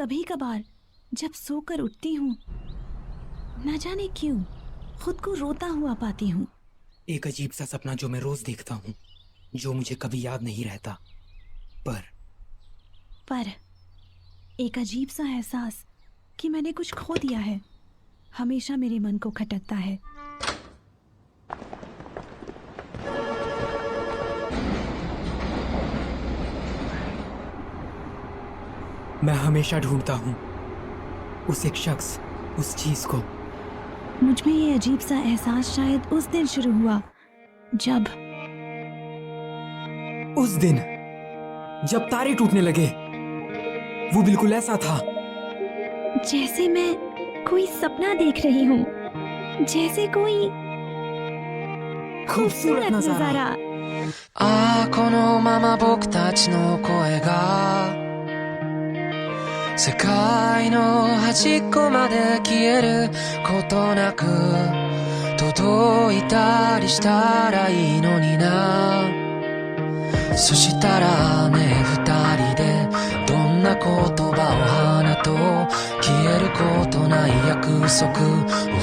कभी कभार जब सोकर उठती हूँ, न जाने क्यों खुद को रोता हुआ पाती हूँ। एक अजीब सा सपना जो मैं रोज देखता हूँ, जो मुझे कभी याद नहीं रहता, पर एक अजीब सा एहसास कि मैंने कुछ खो दिया है हमेशा मेरे मन को खटकता है। मैं हमेशा ढूंढता हूँ उस एक शख्स, उस चीज को। मुझ में ये अजीब सा एहसास शायद उस दिन शुरू हुआ जब तारे टूटने लगे। वो बिल्कुल ऐसा था जैसे मैं कोई सपना देख रही हूँ, जैसे कोई खूबसूरत नजारा। ああこのまま僕たちの声が世界の端っこまで消えることなく届いたりしたらいいのにな。そしたらね、二人でどんな言葉を放とう、消えることない約束を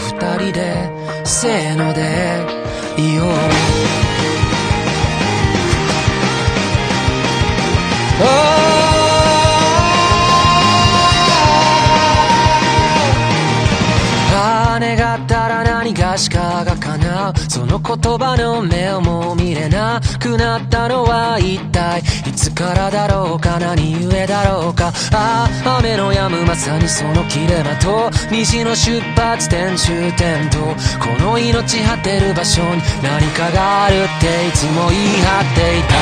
二人でせーので言おう。願ったら何がしかが叶う、その言葉の目をもう見れなくなったのは一体いつからだろうか、何故だろうか。ああ雨の止むまさにその切れ間と虹の出発点終点と、この命果てる場所に何かがあるっていつも言い張っていた。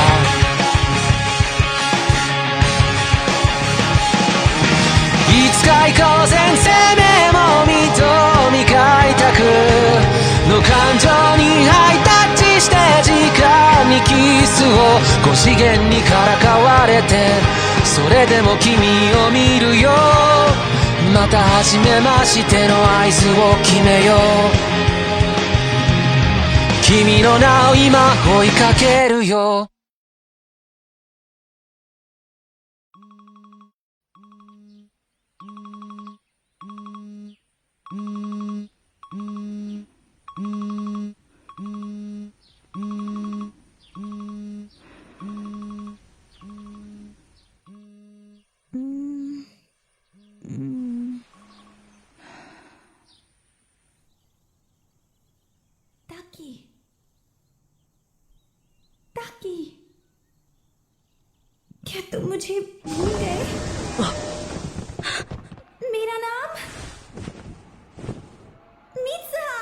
いつか行こうぜ生命も認み開拓の感情にハイタッチして時間にキスを5次元にからかわれて、それでも君を見るよ。また初めましての合図を決めよう。君の名を今追いかけるよ。ताकी, क्या तुम मुझे भूल गए? मेरा नाम मित्सुहा।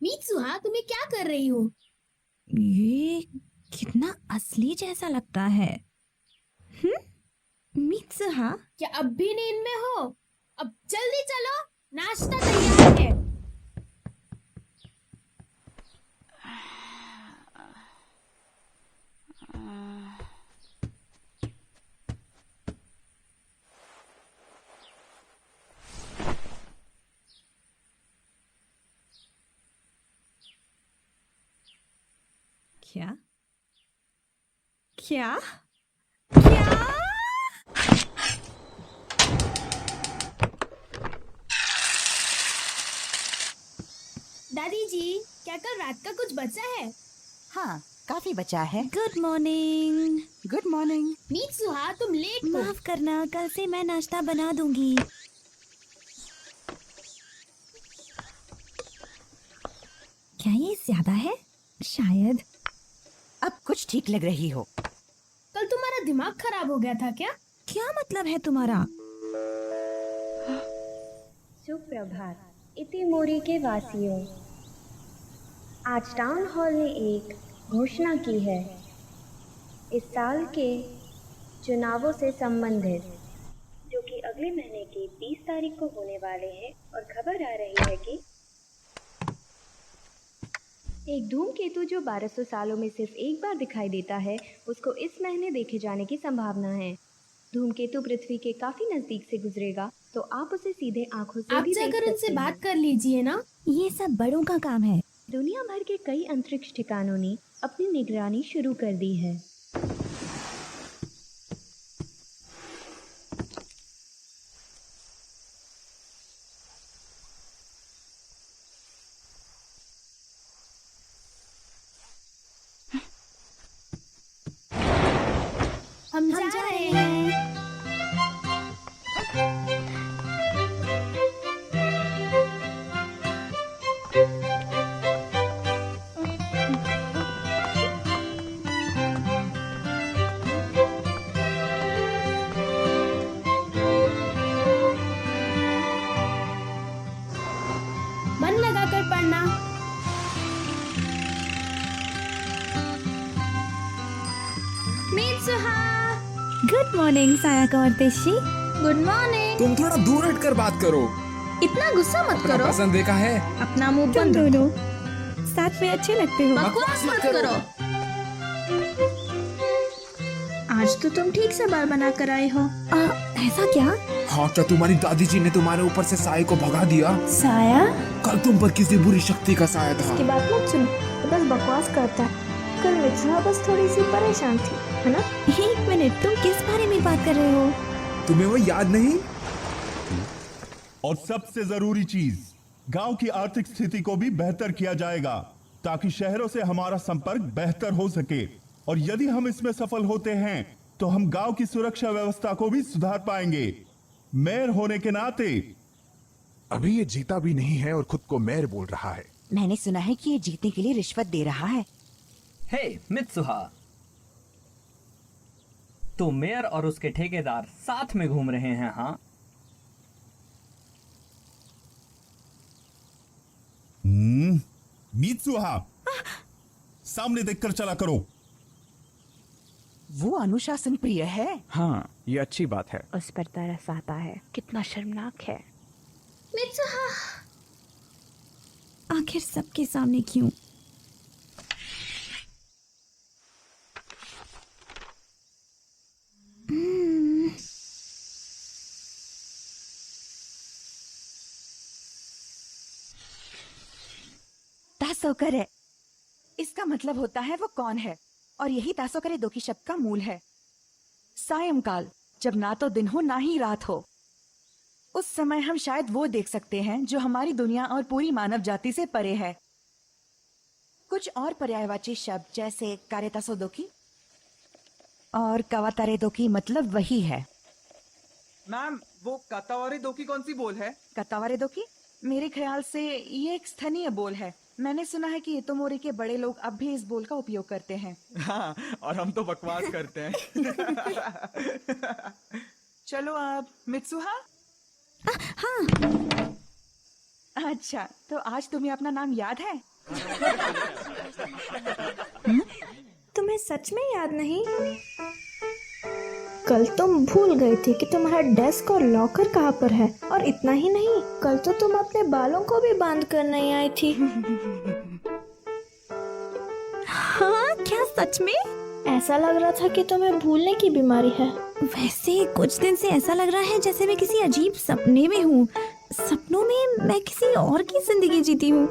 मित्सुहा, तुम्हें क्या कर रही हो? ये कितना असली जैसा लगता है। मित्सुहा, क्या अब भी नींद में हो? अब जल्दी चलो, नाश्ता तैयार है। क्या क्या क्या? दादी जी, क्या कल रात का कुछ बचा है? हाँ, काफी बचा है। Good morning. Good morning. Mitsuha, तुम लेट हो। माफ करना, कल से मैं नाश्ता बना दूंगी। क्या ये ज्यादा है? शायद। अब कुछ ठीक लग रही हो। कल तुम्हारा दिमाग खराब हो गया था क्या? क्या मतलब है तुम्हारा? सुप्रभात इतिमोरी के वासियों। आज टाउन हॉल ने एक घोषणा की है इस साल के चुनावों से संबंधित, जो कि अगले महीने की 20 तारीख को होने वाले हैं। और खबर आ रही है कि एक धूमकेतु जो 1200 सालों में सिर्फ एक बार दिखाई देता है, उसको इस महीने देखे जाने की संभावना है। धूमकेतु पृथ्वी के काफी नजदीक से गुजरेगा, तो आप उसे सीधे आंखों से आप भी देख जाकर सकते उनसे हैं। बात कर लीजिए ना। ये सब बड़ों का काम है। दुनिया भर के कई अंतरिक्ष ठिकानों ने अपनी निगरानी शुरू कर दी है। हम जा रहे हैं। मन लगाकर पढ़ना। मित्सुहा, गुड मॉर्निंग सायाका और तेशी। Good morning. तुम थोड़ा दूर हटकर बात करो। इतना गुस्सा मत अपना करो। पसंद देखा है। अपना मुंह तुम बंद रखो। दोनों साथ में अच्छे लगते हो। बकवास मत करो। आज तो तुम ठीक से बाल बना कर आए हो। ऐसा क्या? हाँ, क्या तुम्हारी दादी जी ने तुम्हारे ऊपर से साए को भगा दिया? साया? कल तुम पर किसी बुरी शक्ति का साया की था। बात मत सुनो, तो बस बकवास करता है। कल मित्सुहा बस थोड़ी सी परेशान थी, है ना? एक मिनट, तुम किस बारे में बात कर रहे हो? तुम्हें वो याद नहीं? और सबसे जरूरी चीज, गांव की आर्थिक स्थिति को भी बेहतर किया जाएगा, ताकि शहरों से हमारा संपर्क बेहतर हो सके। और यदि हम इसमें सफल होते हैं, तो हम गांव की सुरक्षा व्यवस्था को भी सुधार पाएंगे। मेयर होने के नाते। अभी ये जीता भी नहीं है और खुद को मेयर बोल रहा है। मैंने सुना है कि ये जीतने के लिए रिश्वत दे रहा है। हे मित्सुहा, तो मेयर और उसके ठेकेदार साथ में घूम रहे हैं? हाँ, मित्सुहा, सामने देखकर चला करो। वो अनुशासन प्रिय है। हाँ, ये अच्छी बात है। उस पर तरस आता है। कितना शर्मनाक है। मित्सुहा, आखिर सबके सामने क्यों? तासोकरे, इसका मतलब होता है वो कौन है, और यही तासोकरे दोकी शब्द का मूल है। सायंकाल, जब ना तो दिन हो ना ही रात हो, उस समय हम शायद वो देख सकते हैं जो हमारी दुनिया और पूरी मानव जाति से परे है। कुछ और पर्यायवाची शब्द जैसे कारेतासोदोकी और कावातारेदोकी मतलब वही है। मैम, वो कातावारे दोकी कौन सी बोल है? कातावारेदोकी मेरे ख्याल से ये एक स्थानीय बोल है। मैंने सुना है कि इतोमोरी के बड़े लोग अब भी इस बोल का उपयोग करते हैं। हाँ, और हम तो बकवास करते हैं। चलो अब मित्सुहा। हाँ। अच्छा, तो आज तुम्हें अपना नाम याद है? तुम्हें सच में याद नहीं? कल तुम भूल गए थे कि तुम्हारा डेस्क और लॉकर कहाँ पर है। और इतना ही नहीं, कल तो तुम अपने बालों को भी बांध कर नहीं आई थी। हाँ, क्या सच में? ऐसा लग रहा था कि तुम्हें भूलने की बीमारी है। वैसे कुछ दिन से ऐसा लग रहा है जैसे मैं किसी अजीब सपने में हूँ। सपनों में मैं किसी और की जिंदगी जीती हूँ।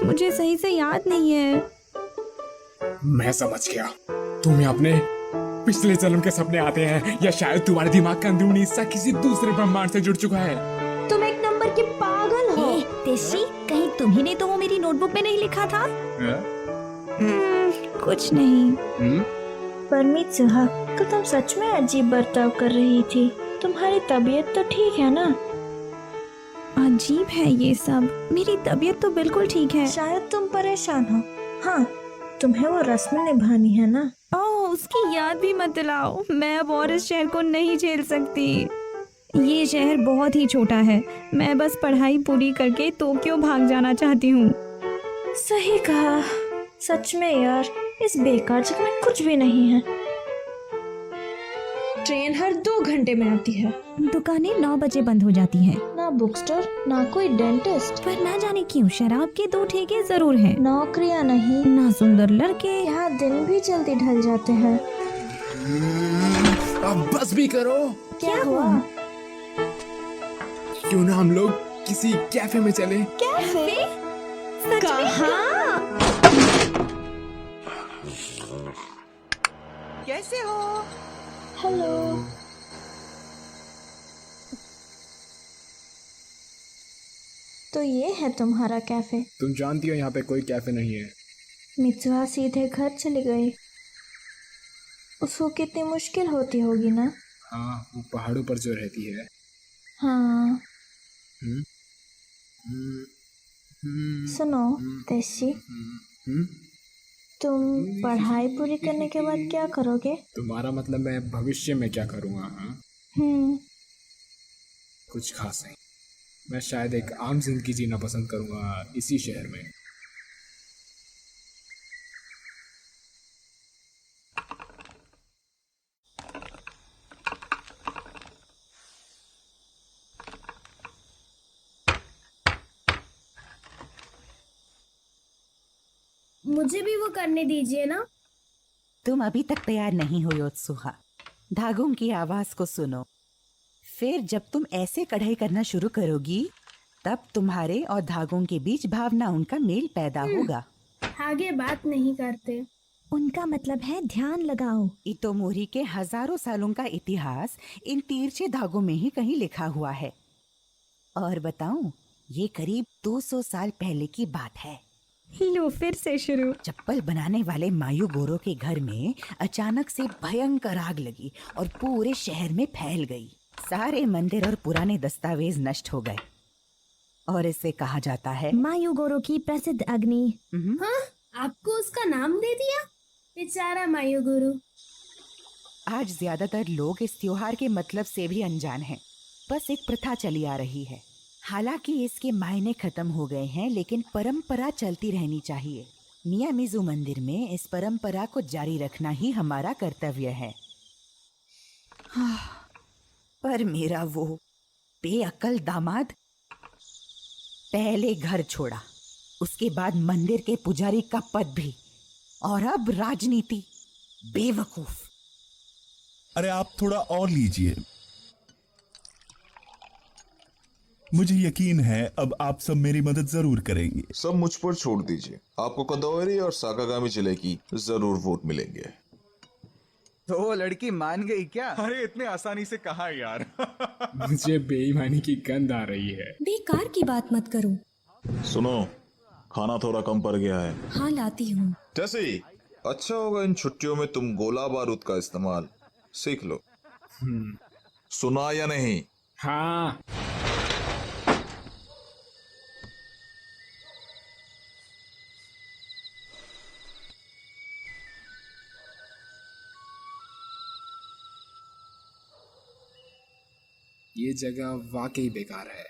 मुझे सही से याद नहीं है। मैं समझ गया, तुम्हें अपने पिछले जन्म के सपने आते हैं, या शायद तुम्हारे दिमाग का अंदरूनी हिस्सा किसी दूसरे ब्रह्मांड से जुड़ चुका है। तुम एक नंबर के पागल हो। तेशी, कहीं तुम्ही ने तो वो मेरी नोटबुक में नहीं लिखा था? कुछ नहीं। पर मित्सुहा, कल तुम सच में अजीब बर्ताव कर रही थी। तुम्हारी तबीयत तो ठीक है ना? अजीब है ये सब। मेरी तबीयत तो बिल्कुल ठीक है। शायद तुम परेशान हो। हाँ, तुम्हें वो रस्म निभानी है ना? ओह, उसकी याद भी मत दिलाओ। मैं अब और इस शहर को नहीं झेल सकती। ये शहर बहुत ही छोटा है। मैं बस पढ़ाई पूरी करके टोक्यो भाग जाना चाहती हूँ। सही कहा। सच में यार, इस बेकार जगह में कुछ भी नहीं है। ट्रेन हर 2 घंटे में आती है। दुकानें 9 बजे बंद हो जाती हैं। ना बुक स्टोर, ना कोई डेंटिस्ट। पर ना जाने क्यों शराब के 2 ठेके जरूर हैं। नौकरियां नहीं, ना सुंदर लड़के। यहाँ दिन भी जल्दी ढल जाते हैं। अब बस भी करो। क्या हुआ? क्यों ना हम लोग किसी कैफे में चले? कैफे? कहाँ? कैसे हो? हेलो। तो ये है तुम्हारा कैफे? तुम जानती हो यहाँ पे कोई कैफे नहीं है। मित्सुहा सीधे घर चली गई। उसको कितनी मुश्किल होती होगी ना? हाँ, वो पहाड़ों पर जो रहती है। हाँ। हम्म? सुनो तेशी, तुम पढ़ाई पूरी करने के बाद क्या करोगे? तुम्हारा मतलब मैं भविष्य में क्या करूँगा? हाँ, कुछ खास नहीं। मैं शायद एक आम जिंदगी जीना पसंद करूँगा इसी शहर में। मुझे भी वो करने दीजिए ना। तुम अभी तक तैयार नहीं हो योत्सुहा। धागों की आवाज को सुनो। फिर जब तुम ऐसे कढ़ाई करना शुरू करोगी तब तुम्हारे और धागों के बीच भावना उनका मेल पैदा होगा। आगे बात नहीं करते। उनका मतलब है ध्यान लगाओ। इतोमोरी के हजारों सालों का इतिहास इन तिरछे धागों में ही कहीं लिखा हुआ है। और बताऊं, ये करीब 200 साल पहले की बात है। लो फिर से शुरू। चप्पल बनाने वाले मायू गोरो के घर में अचानक से भयंकर आग लगी और पूरे शहर में फैल गई। सारे मंदिर और पुराने दस्तावेज नष्ट हो गए और इसे कहा जाता है मायूगोरो की प्रसिद्ध अग्नि। हाँ, आपको उसका नाम दे दिया? बेचारा मायूगुरु। आज ज्यादातर लोग इस त्योहार के मतलब से भी अनजान हैं। बस एक प्रथा चली आ रही है। हालांकि इसके मायने खत्म हो गए हैं, लेकिन परंपरा चलती रहनी चाहिए। मियामिज़ू मंदिर में इस परंपरा को जारी रखना ही हमारा कर्तव्य है। पर मेरा वो बेअक्ल दामाद पहले घर छोड़ा, उसके बाद मंदिर के पुजारी का पद भी, और अब राजनीति। बेवकूफ। अरे आप थोड़ा और लीजिए। मुझे यकीन है अब आप सब मेरी मदद जरूर करेंगे। सब मुझ पर छोड़ दीजिए। आपको कंदोरी और साकागामी जिले की जरूर वोट मिलेंगे। तो वो लड़की मान गई क्या? अरे इतने आसानी से कहा यार। मुझे बेईमानी की गंध आ रही है। बेकार की बात मत करो। सुनो, खाना थोड़ा कम पड़ गया है। हाँ लाती हूँ। जैसे अच्छा होगा इन छुट्टियों में तुम गोला बारूद का इस्तेमाल सीख लो। सुना या नहीं? हाँ। ये जगह वाकई बेकार है।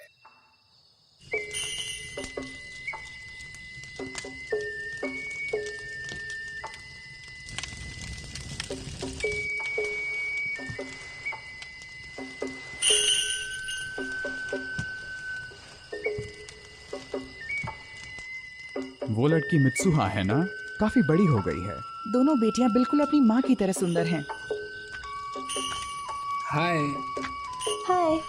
वो लड़की मित्सुहा है ना? काफी बड़ी हो गई है। दोनों बेटियां बिल्कुल अपनी माँ की तरह सुंदर हैं। हाय। हाय।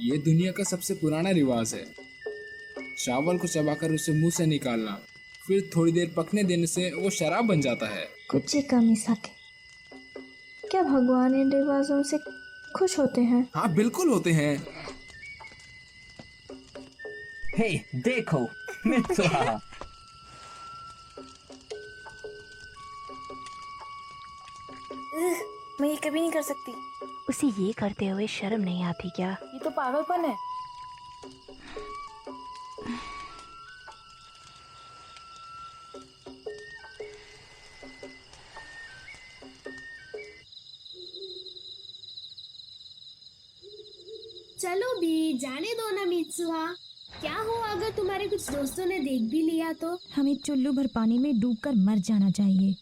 ये दुनिया का सबसे पुराना रिवाज है। चावल को चबाकर उसे मुंह से निकालना, फिर थोड़ी देर पकने देने से वो शराब बन जाता है। कुछ कमी सके। क्या भगवान इन रिवाजों से खुश होते हैं? हाँ बिल्कुल होते हैं। हे देखो मैं ये कभी नहीं कर सकती। उसे ये करते हुए शर्म नहीं आती क्या? ये तो पागलपन है। चलो भी जाने दो ना मित्सुहा। क्या हो अगर तुम्हारे कुछ दोस्तों ने देख भी लिया तो? हमें चुल्लू भर पानी में डूबकर मर जाना चाहिए।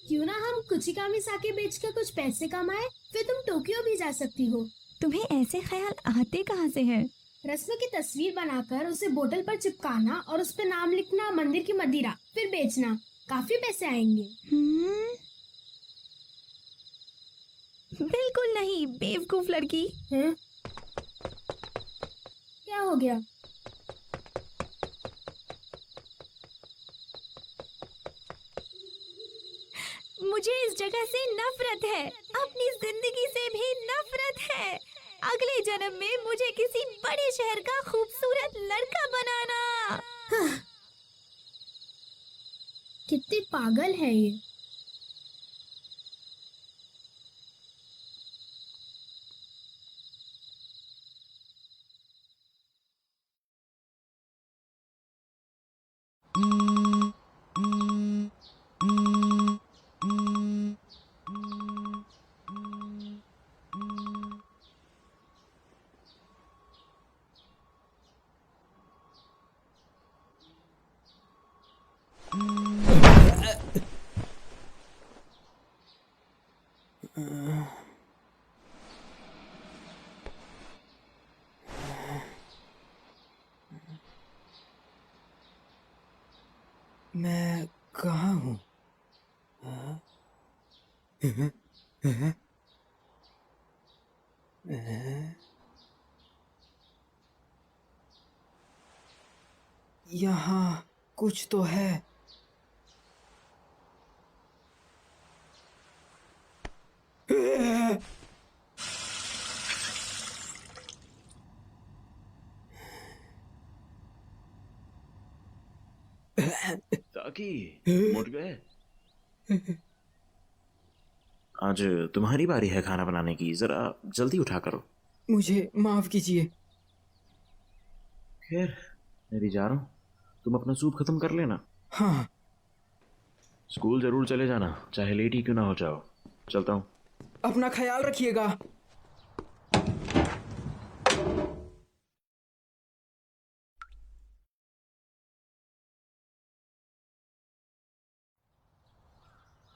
क्यों ना हम कुचिकामी साके बेचकर कुछ पैसे कमाए, फिर तुम टोक्यो भी जा सकती हो। तुम्हें ऐसे ख्याल आते कहाँ से हैं? रस्म की तस्वीर बनाकर उसे बोतल पर चिपकाना और उस पर नाम लिखना मंदिर की मदिरा, फिर बेचना। काफी पैसे आएंगे। बिल्कुल नहीं, बेवकूफ लड़की। क्या हो गया? मुझे इस जगह से नफरत है, अपनी जिंदगी से भी नफरत है। अगले जन्म में मुझे किसी बड़े शहर का खूबसूरत लड़का बनाना। कितनी पागल है ये। मैं कहाँ हूँ? यहाँ कुछ तो है। ताकि मुड़ गए। आज तुम्हारी बारी है खाना बनाने की, जरा जल्दी उठा करो। मुझे माफ कीजिए। खैर मैं भी जा रहा हूँ, तुम अपना सूप खत्म कर लेना। हाँ। स्कूल जरूर चले जाना, चाहे लेट ही क्यों ना हो जाओ। चलता हूँ। अपना ख्याल रखिएगा।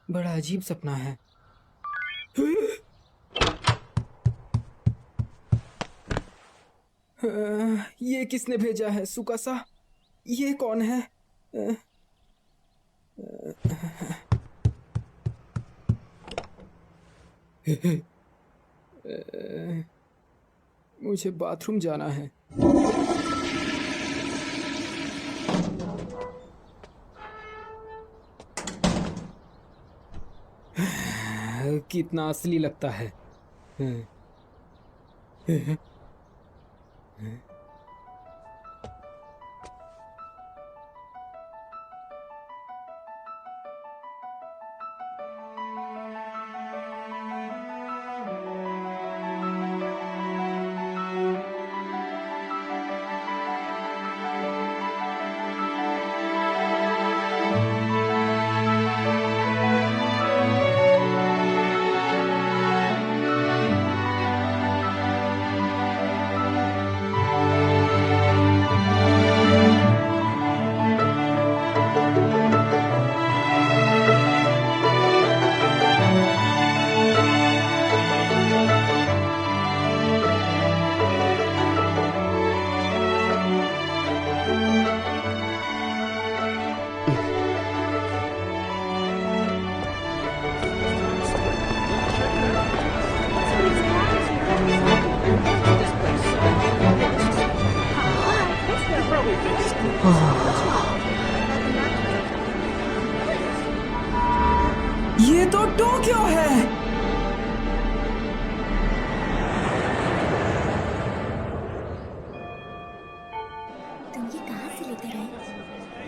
बड़ा अजीब सपना है। ये किसने भेजा है? सुकासा, ये कौन है? मुझे बाथरूम जाना है। कितना असली लगता है। ये तो टोक्यो है। तुम ये कहाँ से लेकर आए?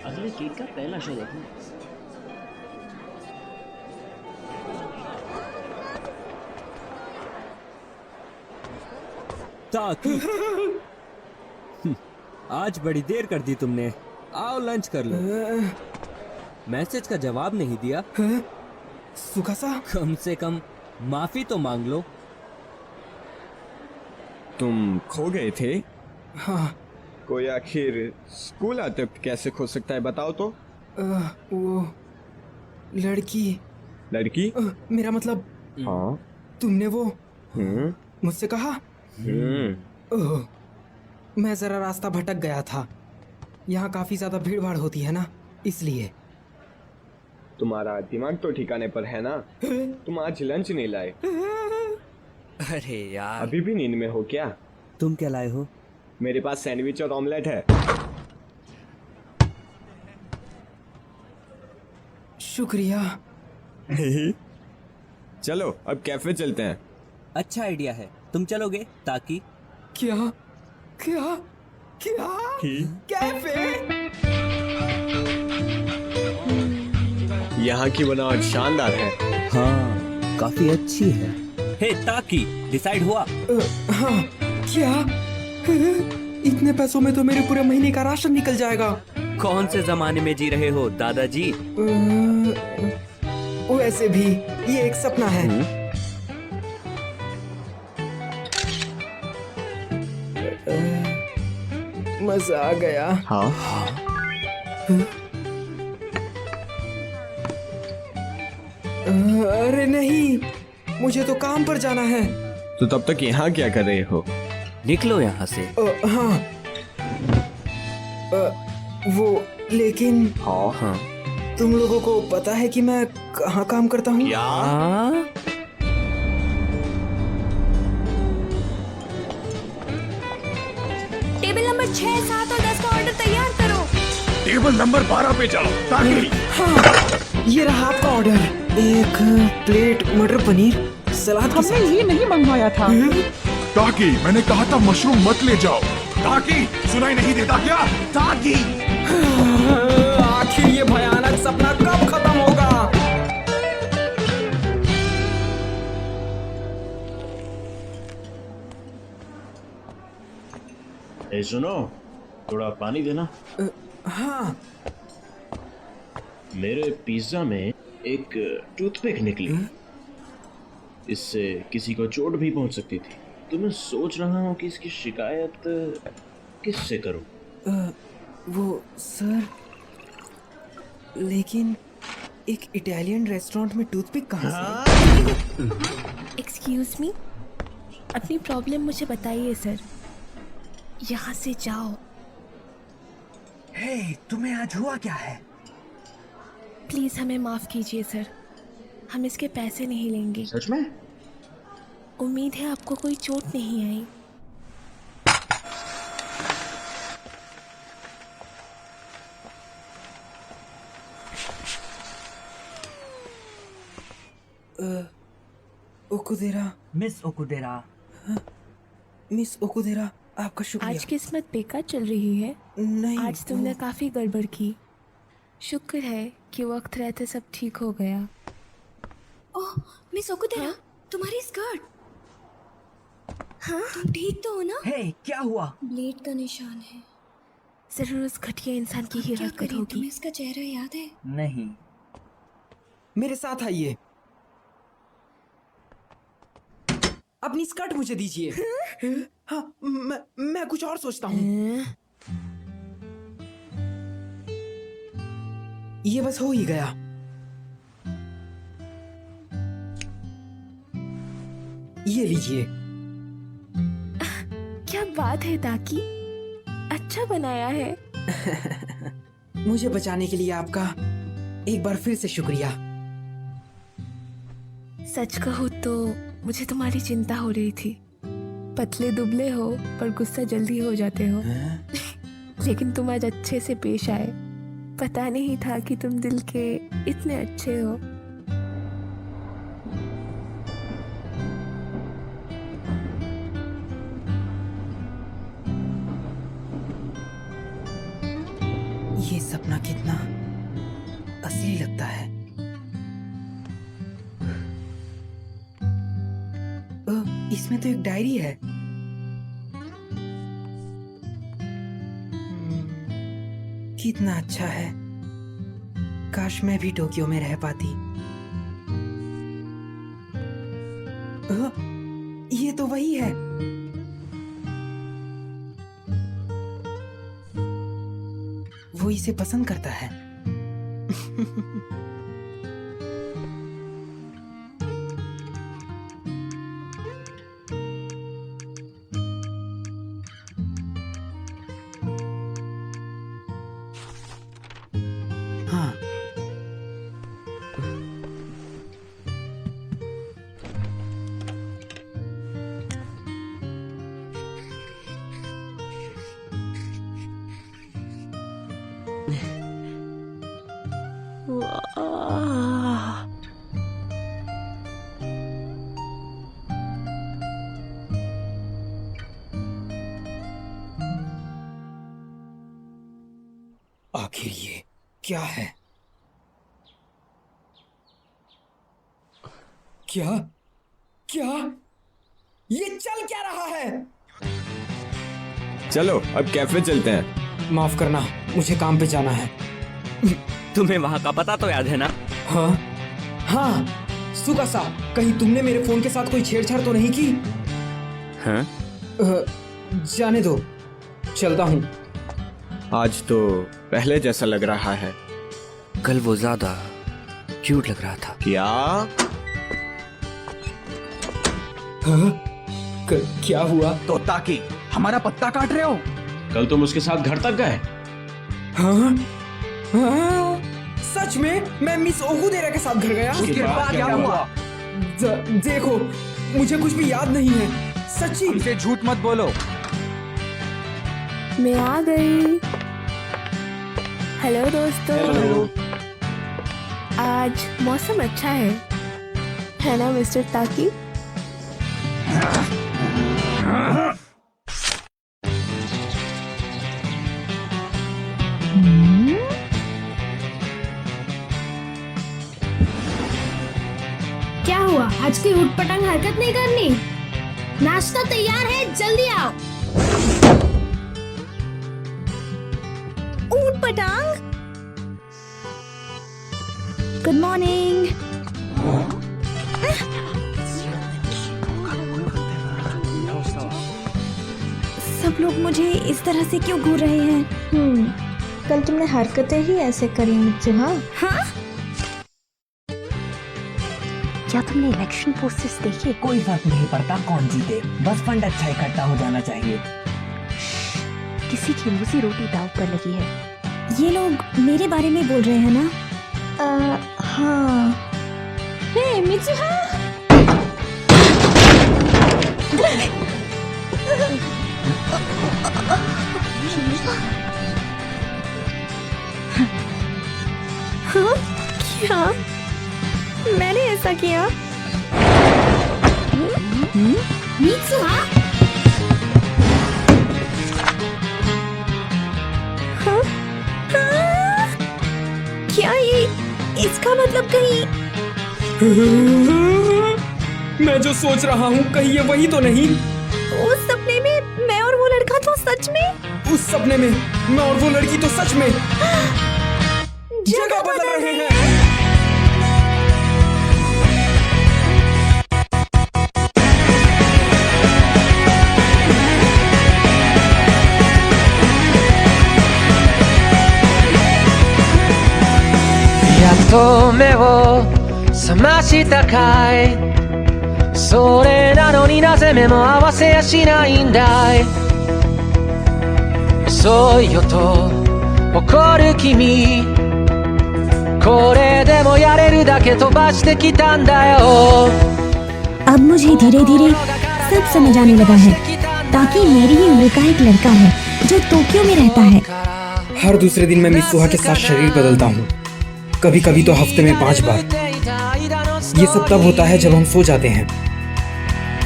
अगले केक का पहला शो देखना। ताकि आज बड़ी देर कर दी तुमने। आओ लंच कर लो। मैसेज का जवाब नहीं दिया। सुकासा, कम से कम माफी तो मांग लो। तुम खो गए थे? हाँ। कोई आखिर स्कूल आते वक्त कैसे खो सकता है, बताओ तो। वो लड़की मेरा मतलब। हाँ। तुमने वो मुझसे कहा। ओह, मैं जरा रास्ता भटक गया था। यहाँ काफी ज्यादा भीड़ भाड़ होती है ना, इसलिए। तुम्हारा दिमाग तो ठिकाने पर है ना? तुम आज लंच नहीं लाए? अरे यार, अभी भी नींद में हो क्या? तुम क्या लाए हो? मेरे पास सैंडविच और ऑमलेट है। शुक्रिया। चलो अब कैफे चलते हैं। अच्छा आइडिया है, तुम चलोगे? ताकि क्या क्या क्या कैफे? यहाँ की बनावट शानदार है। हाँ, काफी अच्छी है। हे ताकि, डिसाइड हुआ? हाँ। क्या? इतने पैसों में तो मेरे पूरे महीने का राशन निकल जाएगा। कौन से जमाने में जी रहे हो दादाजी? वैसे भी ये एक सपना है। मजा आ गया। हाँ। अरे नहीं, मुझे तो काम पर जाना है। तो तब तक यहाँ क्या कर रहे हो? निकलो यहाँ से। हाँ। वो लेकिन। हाँ। तुम लोगों को पता है कि मैं कहाँ काम करता हूँ? टेबल नंबर 6, 7 और 10 का ऑर्डर तैयार करो। टेबल नंबर 12 पे जाओ। ताकि हाँ, ये रहा आपका ऑर्डर। एक प्लेट मटर पनीर सलाद के साथ। हमने ये नहीं मंगवाया था। ताकि मैंने कहा था मशरूम मत ले जाओ। ताकि सुनाई नहीं देता क्या? ताकि आखिर ये भयानक सपना कब खत्म होगा? ए सुनो, थोड़ा पानी देना। हाँ। मेरे पिज्जा में एक टूथपिक निकली। इससे किसी को चोट भी पहुंच सकती थी। तो मैं सोच रहा हूँ कि इसकी शिकायत किससे करूँ? वो सर, लेकिन एक इटालियन रेस्टोरेंट में टूथपिक कहाँ से? एक्सक्यूज मी, अपनी प्रॉब्लम मुझे बताइए सर। यहाँ से जाओ। हे, तुम्हें आज हुआ क्या है? प्लीज हमें माफ कीजिए सर, हम इसके पैसे नहीं लेंगे। सच में? उम्मीद है आपको कोई चोट नहीं आई। ओकुदेरा। मिस ओकुदेरा। मिस ओकुदेरा, आपका शुक्रिया। आज किस्मत बेकार चल रही है। नहीं, आज तुमने काफी गड़बड़ की। शुक्र है कि वक्त रहते सब ठीक हो गया। ओह मिस ओकुदेरा, तुम्हारी स्कर्ट। हाँ, तुम ठीक तो हो ना? हे, क्या हुआ? ब्लेड का निशान है। जरूर उस घटिया इंसान की ही हरकत होगी। तुम्हें इसका चेहरा याद है? नहीं। मेरे साथ आइए। अपनी स्कर्ट मुझे दीजिए। हाँ, मैं कुछ और सोचता हूँ। ये बस हो ही गया। ये लीजिए। क्या बात है ताकि, अच्छा बनाया है। मुझे बचाने के लिए आपका एक बार फिर से शुक्रिया। सच कहूँ तो मुझे तुम्हारी चिंता हो रही थी। पतले दुबले हो पर गुस्सा जल्दी हो जाते हो। लेकिन तुम आज अच्छे से पेश आए। पता नहीं था कि तुम दिल के इतने अच्छे हो। ये सपना कितना असली लगता है। इसमें तो एक डायरी है। कितना अच्छा है। काश मैं भी टोक्यो में रह पाती। ये तो वही है। वो इसे पसंद करता है। हाँ, आखिर ये क्या है? क्या क्या ये चल क्या रहा है? चलो अब कैफे चलते हैं। माफ करना, मुझे काम पे जाना है। तुम्हें वहाँ का पता तो याद है ना? हाँ हाँ, सुकासा, कहीं तुमने मेरे फोन के साथ कोई छेड़छाड़ तो नहीं की? हाँ? जाने दो, चलता हूँ। आज तो पहले जैसा लग रहा है। कल वो ज्यादा क्यूट लग रहा था। क्या? हाँ? क्या हुआ? तो ताकि हमारा पत्ता काट रहे हो? कल तुम उसके साथ घर तक गए? हाँ? हाँ? सच में मैं मिस ओकुदेरा के साथ घर गया? उसके बाद क्या हुआ? देखो, मुझे कुछ भी याद नहीं है, सच्ची। हमसे झूठ मत बोलो। मैं आ गई। हेलो दोस्तों। हेलो। आज मौसम अच्छा है ना मिस्टर ताकी? क्या हुआ? आज की उठपटांग हरकत नहीं करनी? नाश्ता तैयार है, जल्दी आओ। ऊट पटांग, गुड मॉर्निंग। सब लोग मुझे इस तरह से क्यों घूर रहे हैं? कल तुमने हरकतें ही ऐसे करी मित्सुहा। हाँ? क्या तुमने इलेक्शन पोस्टर्स देखे? कोई फर्क नहीं पड़ता कौन जीते, बस फंड अच्छा इकट्ठा हो जाना चाहिए। किसी की रोजी रोटी दाव पर लगी है। ये लोग मेरे बारे में बोल रहे हैं ना? हाँ। हे मित्सुहा! हाँ? क्या मैंने ऐसा किया? मित्सुहा! हाँ? हाँ? क्या ये इसका मतलब कहीं? मैं जो सोच रहा हूँ कहीं ये वही तो नहीं? उस सपने में मैं और वो लड़का तो सच में? उस सपने में मैं और वो लड़की तो सच में जगह बदल रहे हैं।やっと目を覚ましたかい。それなのになぜ目も合わせやしないんだい。遅いよと怒る君、これでもやれるだけ飛ばしてきたんだよ。 अब मुझे धीरे धीरे सब समझ आने लगा है। ताकि मेरी ही उम्र का एक लड़का है जो टोक्यो में रहता है। हर दूसरे दिन मैं मित्सुहा के साथ शरीर बदलता हूँ, कभी कभी तो हफ्ते में 5 बार। ये सब तब होता है जब हम सो जाते हैं।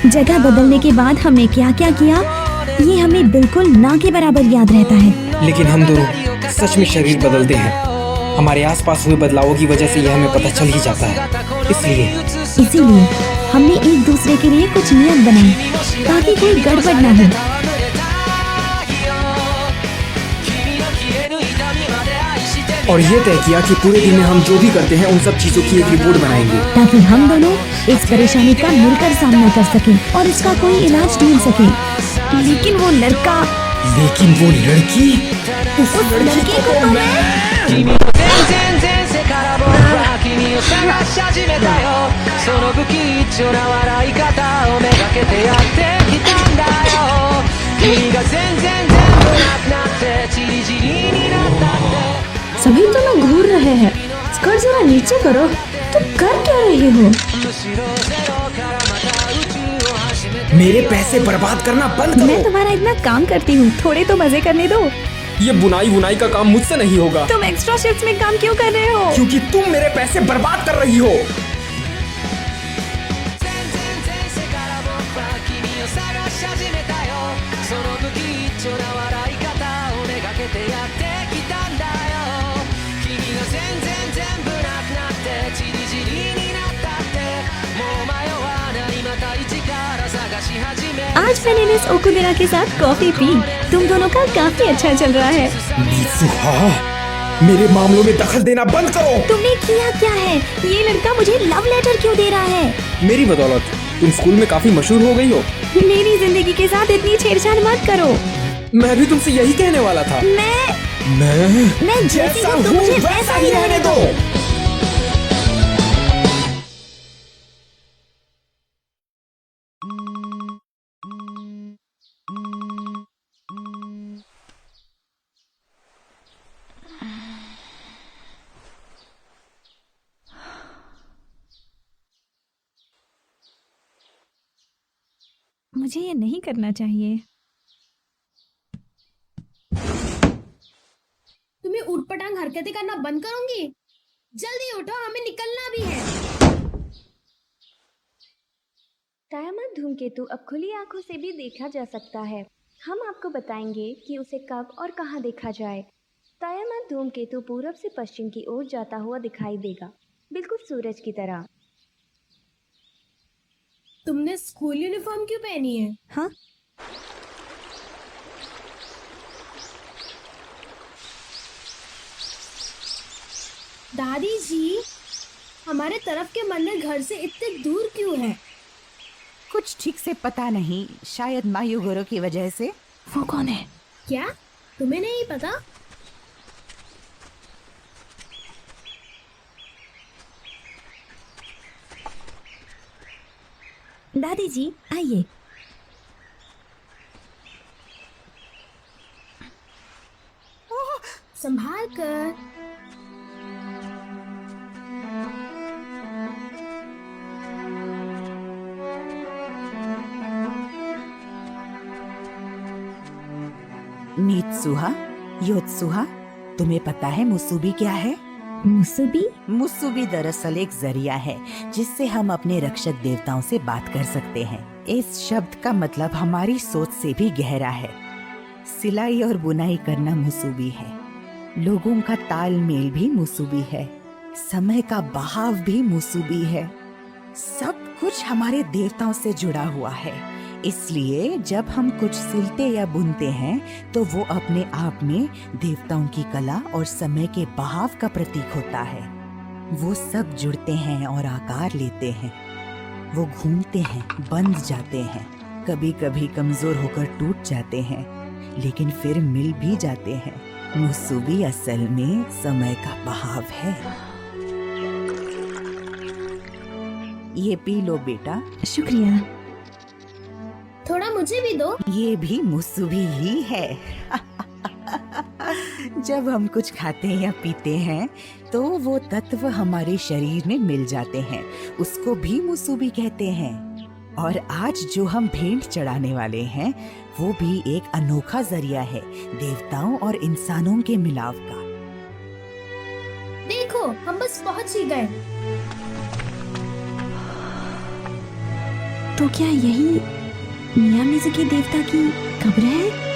जगह बदलने के बाद हमने क्या क्या किया ये हमें बिल्कुल ना के बराबर याद रहता है। लेकिन हम दोनों सच में शरीर बदलते हैं। हमारे आसपास हुए बदलावों की वजह से यह हमें पता चल ही जाता है। इसीलिए हमने एक दूसरे के लिए कुछ नियम बनाए ताकि कोई गड़बड़ ना हो। और ये तय किया कि पूरे दिन में हम जो भी करते हैं उन सब चीजों की एक रिपोर्ट बनाएंगे, ताकि हम दोनों इस परेशानी का मिलकर सामना कर सकें और इसका कोई इलाज ढूंढ सकें। लेकिन वो लड़की उस लड़के को तो मैं सभी तो ना घूर रहे हैं। स्कर्ट जरा नीचे करो। तुम कर क्या रहे हो? मेरे पैसे बर्बाद करना बंद करो। मैं तुम्हारा इतना काम करती हूँ, थोड़े तो मजे करने दो। ये बुनाई का काम मुझसे नहीं होगा। तुम एक्स्ट्रा शिफ्ट में काम क्यों कर रहे हो? क्योंकि तुम मेरे पैसे बर्बाद कर रही हो। आज मैंने मिस ओकुबिरा के साथ कॉफी पी। तुम दोनों का काफी अच्छा चल रहा है। मित्सुहा, मेरे मामलों में दखल देना बंद करो। तुमने किया क्या है? ये लड़का मुझे लव लेटर क्यों दे रहा है? मेरी बदौलत तुम स्कूल में काफी मशहूर हो गई हो। मेरी जिंदगी के साथ इतनी छेड़छाड़ मत करो। मैं भी तुमसे यही कहने वाला था। मैं जैसा हूँ मुझे वैसा ही रहने दो। मुझे ये नहीं करना चाहिए। तुम्हें उटपटांग हरकतें करना बंद करूंगी। जल्दी उठो, हमें निकलना भी है। तायामत धूमकेतु अब खुली आंखों से भी देखा जा सकता है। हम आपको बताएंगे कि उसे कब और कहां देखा जाए। तायामत धूमकेतु पूरब से पश्चिम की ओर जाता हुआ दिखाई देगा, बिल्कुल सूरज की तरह। तुमने स्कूल यूनिफॉर्म क्यों पहनी है? हाँ? दादी जी, हमारे तरफ के मंदिर घर से इतने दूर क्यों है? कुछ ठीक से पता नहीं, शायद मायूगोरो की वजह से। वो कौन है? क्या तुम्हें नहीं पता? दादी जी आइए। संभाल कर। मीत्सुहा, योत्सुहा, तुम्हें पता है मुसुबी क्या है? मुसुबी? मुसुबी दरअसल एक जरिया है जिससे हम अपने रक्षक देवताओं से बात कर सकते हैं। इस शब्द का मतलब हमारी सोच से भी गहरा है। सिलाई और बुनाई करना मुसुबी है, लोगों का तालमेल भी मुसुबी है, समय का बहाव भी मुसुबी है। सब कुछ हमारे देवताओं से जुड़ा हुआ है। इसलिए जब हम कुछ सिलते या बुनते हैं तो वो अपने आप में देवताओं की कला और समय के बहाव का प्रतीक होता है। वो सब जुड़ते हैं और आकार लेते हैं। वो घूमते हैं, बंध जाते हैं, कभी कभी कमजोर होकर टूट जाते हैं, लेकिन फिर मिल भी जाते हैं। मुसुबी असल में समय का बहाव है। ये पी लो बेटा। शुक्रिया। थोड़ा मुझे भी दो। ये भी मुसुबी ही है। जब हम कुछ खाते या पीते हैं तो वो तत्व हमारे शरीर में मिल जाते हैं, उसको भी मुसुबी कहते हैं। और आज जो हम भेंट चढ़ाने वाले हैं वो भी एक अनोखा जरिया है देवताओं और इंसानों के मिलाव का। देखो, हम बस पहुंच ही गए। तो क्या यही मियामिज़ुकी देवता की कब्र है?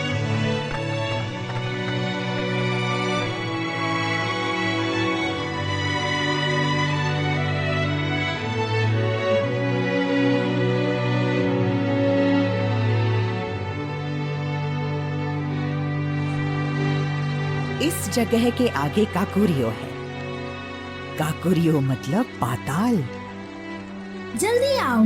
इस जगह के आगे काकुरियो है। काकुरियो मतलब पाताल। जल्दी आओ।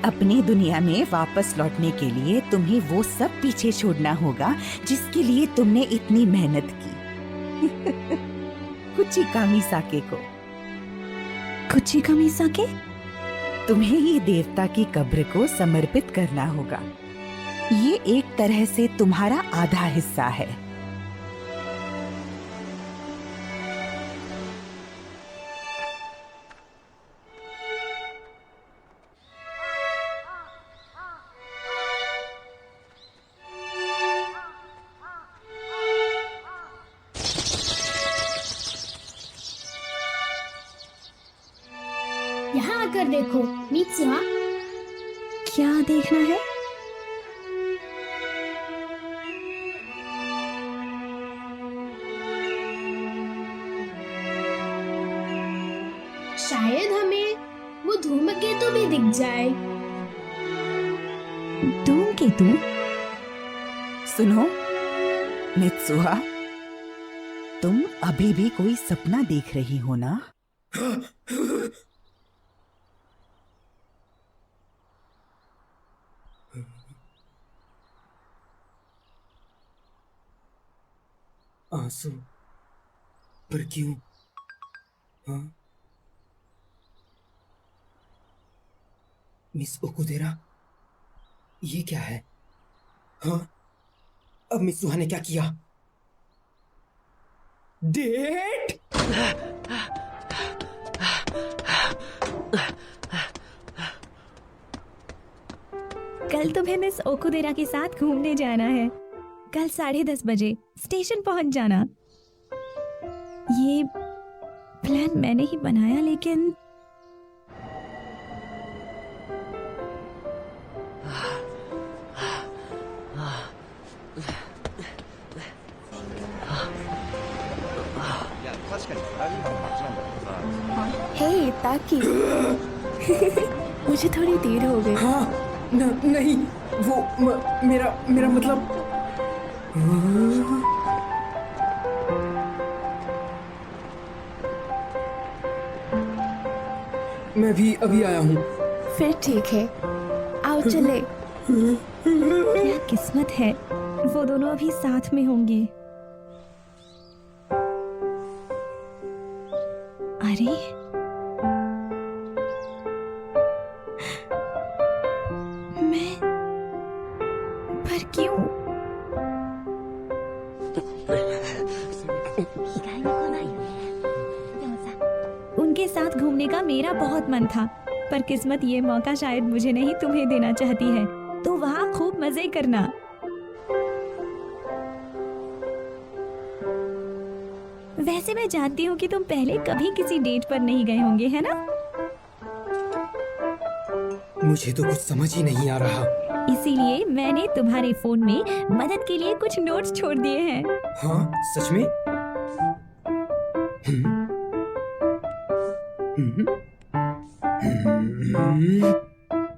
अपनी दुनिया में वापस लौटने के लिए तुम्हें वो सब पीछे छोड़ना होगा जिसके लिए तुमने इतनी मेहनत की। कुचिकामी साके को। कुचिकामी साके? तुम्हें ये देवता की कब्र को समर्पित करना होगा। ये एक तरह से तुम्हारा आधा हिस्सा है। यहाँ आकर देखो मित्सुहा। क्या देखना है? शायद हमें वो धूमकेतु भी दिख जाए। धूमकेतु? सुनो मित्सुहा, तुम अभी भी कोई सपना देख रही हो ना? आंसू? पर क्यों? हाँ? मिस ओकुदेरा, ये क्या है? हाँ? अब मित्सुहा ने क्या किया? डेट? कल तुम्हें मिस ओकुदेरा के साथ घूमने जाना है। कल 10:30 बजे स्टेशन पहुंच जाना। ये प्लान मैंने ही बनाया, लेकिन हे ताकि मुझे थोड़ी देर हो गई। हाँ, नहीं, वो मेरा मतलब। मैं भी अभी आया हूँ। फिर ठीक है, आओ चले। क्या किस्मत है, वो दोनों अभी साथ में होंगे। अरे मैं, पर क्यों? उनके साथ घूमने का मेरा बहुत मन था, पर किस्मत ये मौका शायद मुझे नहीं तुम्हें देना चाहती है। तो वहाँ खूब मजे करना। वैसे मैं जानती हूँ कि तुम पहले कभी किसी डेट पर नहीं गए होंगे, है ना? मुझे तो कुछ समझ ही नहीं आ रहा। इसीलिए मैंने तुम्हारे फोन में मदद के लिए कुछ नोट्स छोड़ दिए हैं। हाँ, सच में?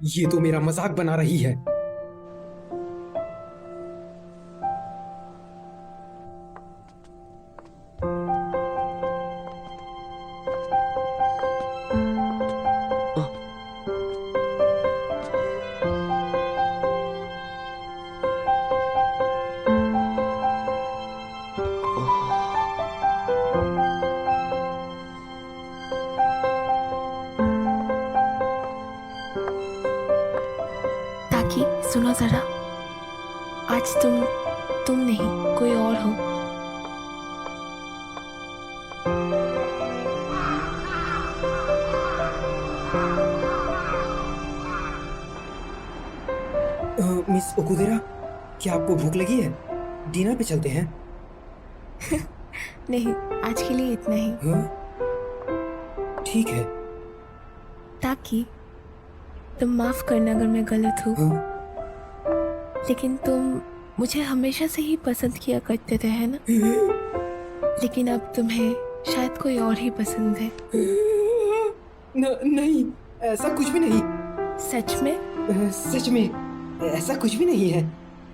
ये तो मेरा मजाक बना रही है। सुनो जरा, आज तुम नहीं, कोई और हो। मिस ओकुदेरा, क्या आपको भूख लगी है? डिनर पे चलते हैं। नहीं, आज के लिए इतना ही। ठीक है। ताकि तुम माफ करना अगर मैं गलत हूँ। लेकिन तुम मुझे हमेशा से ही पसंद किया करते थे, है ना? लेकिन अब तुम्हें शायद कोई और ही पसंद है। नहीं, ऐसा कुछ भी नहीं। सच में? सच में ऐसा कुछ भी नहीं है।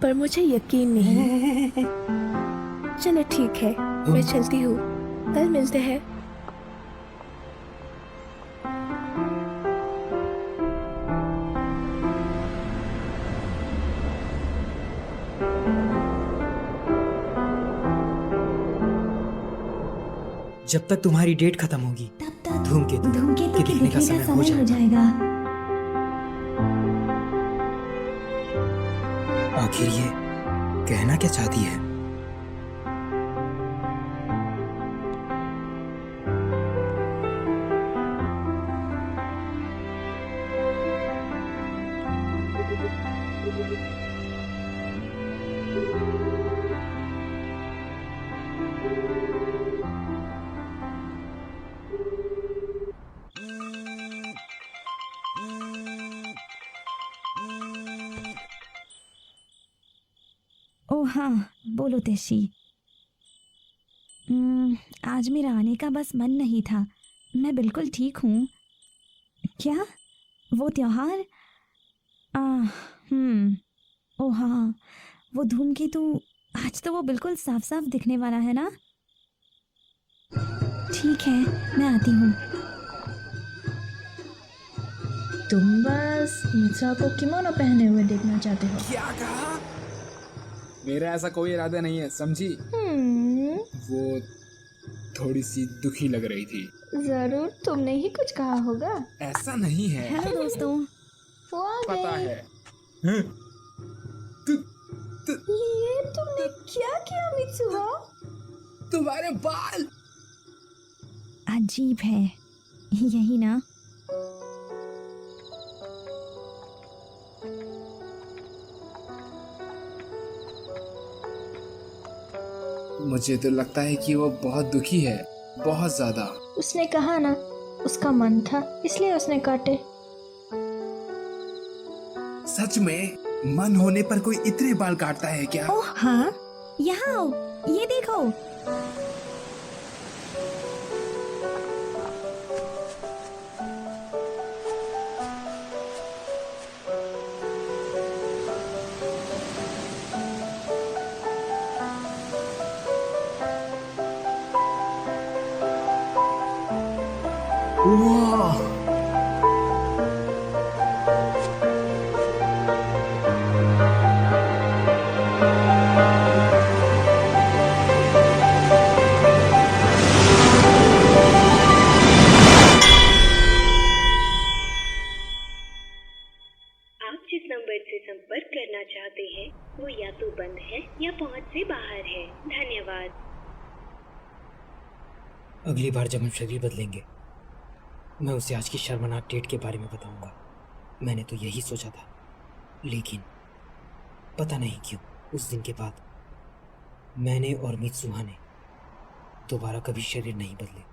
पर मुझे यकीन नहीं। चलो ठीक है, मैं चलती हूँ, कल मिलते हैं। जब तक तुम्हारी डेट खत्म होगी तब तक धूमकेतु धूमकेतु के दिखने का समय हो जाएगा। आखिर ये कहना क्या चाहती है? ओ हाँ, बोलो तेशी। आज मेरा आने का बस मन नहीं था। मैं बिल्कुल ठीक हूँ। क्या? वो त्योहार? ओ हाँ, वो धूमकेतु, आज तो वो बिल्कुल साफ साफ दिखने वाला है ना? ठीक है, मैं आती हूँ। तुम बस मित्सुहा को किमोनो पहने हुए देखना चाहते हो। क्या कहा? मेरा ऐसा कोई इरादा नहीं है, समझी? वो थोड़ी सी दुखी लग रही थी। जरूर तुमने ही कुछ कहा होगा। ऐसा नहीं है। हेलो दोस्तों। वो आ गए। पता है। ये तुमने क्या किया मित्सुहा? तुम्हारे बाल अजीब है, यही ना? मुझे तो लगता है कि वो बहुत दुखी है, बहुत ज्यादा। उसने कहा ना, उसका मन था इसलिए उसने काटे। सच में मन होने पर कोई इतने बाल काटता है क्या? ओह हाँ, यहाँ आओ, ये देखो। आप जिस नंबर से संपर्क करना चाहते हैं वो या तो बंद है या पहुंच से बाहर है। धन्यवाद। अगली बार जब हम शरीर बदलेंगे मैं उसे आज की शर्मनाक डेट के बारे में बताऊंगा। मैंने तो यही सोचा था, लेकिन पता नहीं क्यों उस दिन के बाद मैंने और मित्सुहा ने दोबारा कभी शरीर नहीं बदले।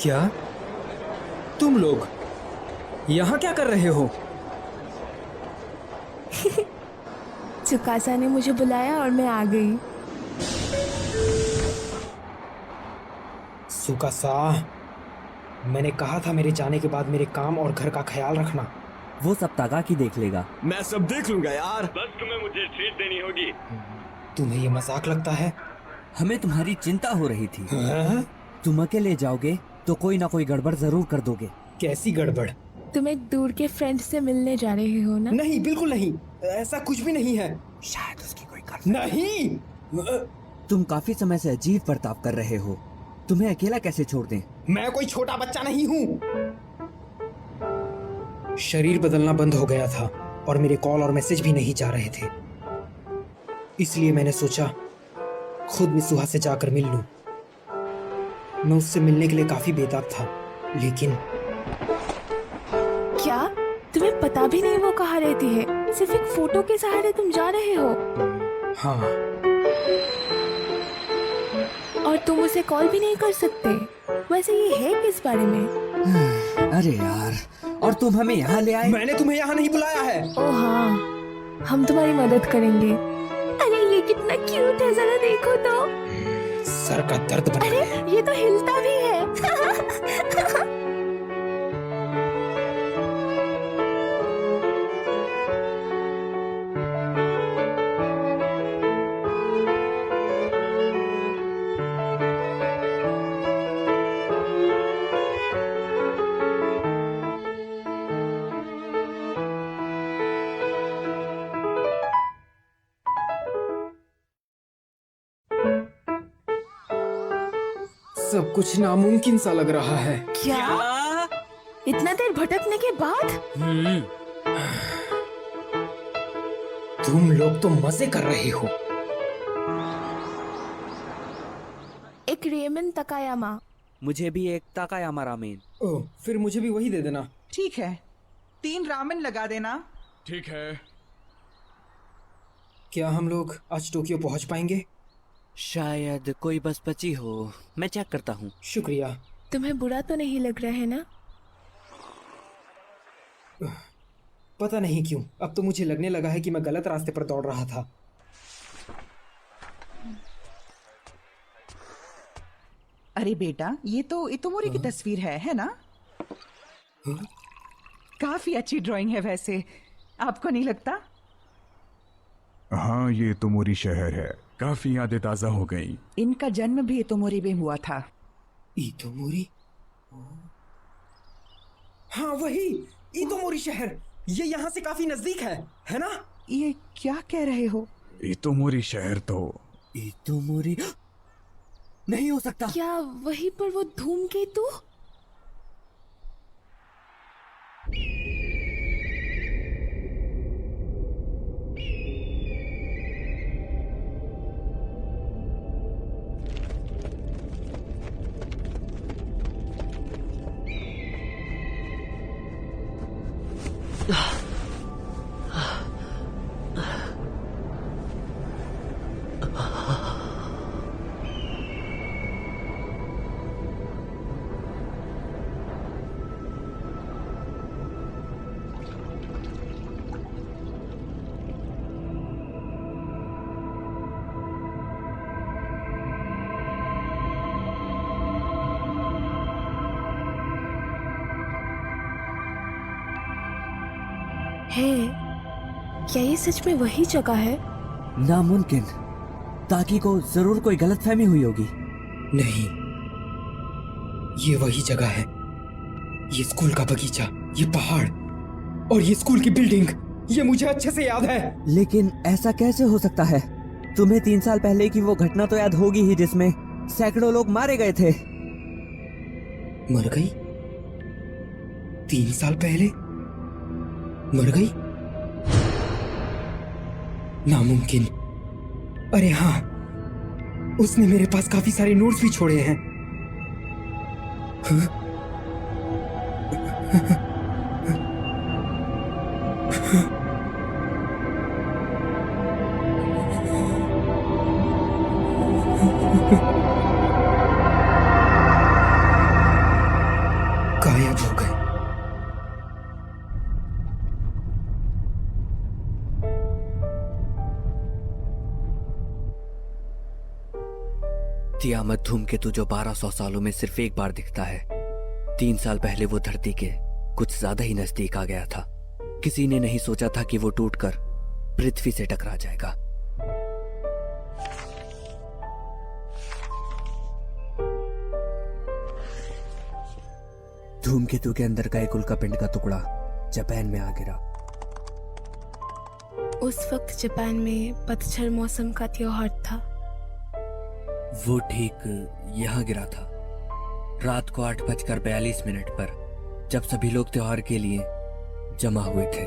क्या? तुम लोग यहाँ क्या कर रहे हो? चुकासा ने मुझे बुलाया और मैं आ गई। सुकासा, मैंने कहा था मेरे जाने के बाद मेरे काम और घर का ख्याल रखना। वो सब तागाकी देख लेगा। मैं सब देख लूंगा यार। बस तुम्हें मुझे ट्रीट देनी होगी। तुम्हें ये मजाक लगता है? हमें तुम्हारी चिंता हो रही थी। हाँ? तुम अकेले जाओगे तो कोई ना कोई गड़बड़ जरूर कर दोगे। कैसी गड़बड़? तुम एक दूर के फ्रेंड से मिलने जा रहे हो ना? नहीं, बिल्कुल नहीं, ऐसा कुछ भी नहीं है। शायद उसकी कोई गर्लफ्रेंड। नहीं। तुम काफी समय से अजीब बर्ताव कर रहे हो। तुम्हें अकेला कैसे छोड़ दें? मैं कोई छोटा बच्चा नहीं हूँ। शरीर बदलना बंद हो गया था और मेरे कॉल और मैसेज भी नहीं जा रहे थे, इसलिए मैंने सोचा खुद मित्सुहा से जाकर मिल लूं। मैं उससे मिलने के लिए काफी बेताब था, लेकिन क्या तुम्हें पता भी नहीं वो कहाँ रहती है? सिर्फ एक फोटो के सहारे तुम जा रहे हो? हाँ। और तुम उसे कॉल भी नहीं कर सकते? वैसे ये है किस बारे में? अरे यार, और तुम हमें यहाँ ले आए? मैंने तुम्हें यहाँ नहीं बुलाया है। ओह हाँ, हम तुम्हारी मदद करेंगे। अरे ये कितना क्यूट है, जरा देखो तो। सर का दर्द बना। अरे ये तो हिलता भी है। सब कुछ नामुमकिन सा लग रहा है। क्या? इतना देर भटकने के बाद? तुम लोग तो मजे कर रहे हो। एक रेमन तकायामा। मुझे भी एक ताकायामा रामेन। ओह, फिर मुझे भी वही दे देना। ठीक है, 3 रामेन लगा देना। ठीक है। क्या हम लोग आज टोक्यो पहुंच पाएंगे? शायद कोई बस बची हो, मैं चेक करता हूँ। शुक्रिया। तुम्हें बुरा तो नहीं लग रहा है ना? पता नहीं क्यों, अब तो मुझे लगने लगा है कि मैं गलत रास्ते पर दौड़ रहा था। अरे बेटा, ये तो इतोमोरी की तस्वीर है ना? काफी अच्छी ड्राइंग है वैसे, आपको नहीं लगता? हाँ, ये इतोमोरी शहर है। काफी यादें ताजा हो गई। इनका जन्म भी इतोमोरी में हुआ था। इतोमोरी? हाँ वही, इतोमोरी शहर। ये यहाँ से काफी नजदीक है ना? ये क्या कह रहे हो? इतोमोरी शहर तो इतोमोरी नहीं हो सकता। क्या वहीं पर वो धूमकेतु? है, क्या ये सच में वही जगह है? नामुमकिन। ताकि को जरूर कोई गलतफहमी हुई होगी। नहीं, ये वही जगह है। ये स्कूल का बगीचा, ये पहाड़ और ये स्कूल की बिल्डिंग, ये मुझे अच्छे से याद है। लेकिन ऐसा कैसे हो सकता है? तुम्हें 3 साल पहले की वो घटना तो याद होगी ही जिसमें सैकड़ों लोग मारे गए थे। मर गई? 3 साल पहले मर गई? नामुमकिन। अरे हाँ, उसने मेरे पास काफी सारे नोट्स भी छोड़े हैं। तियामत धूमकेतु जो 1200 सालों में सिर्फ एक बार दिखता है, 3 साल पहले वो धरती के कुछ ज्यादा ही नजदीक आ गया था। किसी ने नहीं सोचा था कि वो टूटकर पृथ्वी से टकरा जाएगा। धूमकेतु के अंदर का एक उल्कापिंड का टुकड़ा जापान में आ गिरा। उस वक्त जापान में पतझड़ मौसम का त्योहार था। वो ठीक यहाँ गिरा था, रात को 8:42 पर, जब सभी लोग त्योहार के लिए जमा हुए थे।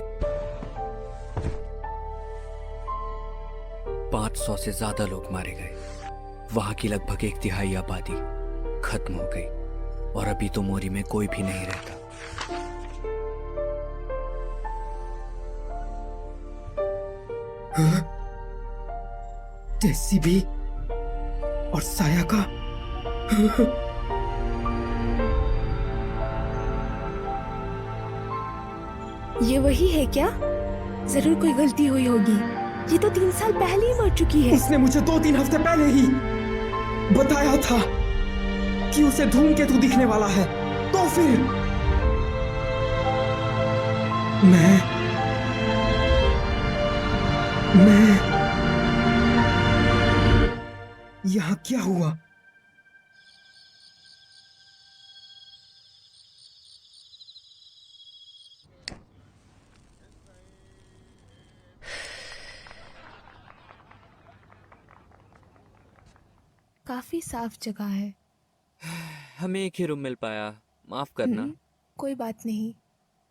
500 से ज्यादा लोग मारे गए। वहां की लगभग 1/3 आबादी खत्म हो गई और अभी तो मोरी में कोई भी नहीं रहता। जेसीबी और साया का ये वही है क्या? जरूर कोई गलती हुई होगी। ये तो 3 साल पहले ही मर चुकी है। उसने मुझे 2-3 हफ्ते पहले ही बताया था कि उसे धूमकेतु दिखने वाला है। तो फिर मैं यहाँ क्या हुआ? काफी साफ जगह है। हमें एक ही रूम मिल पाया, माफ करना। कोई बात नहीं।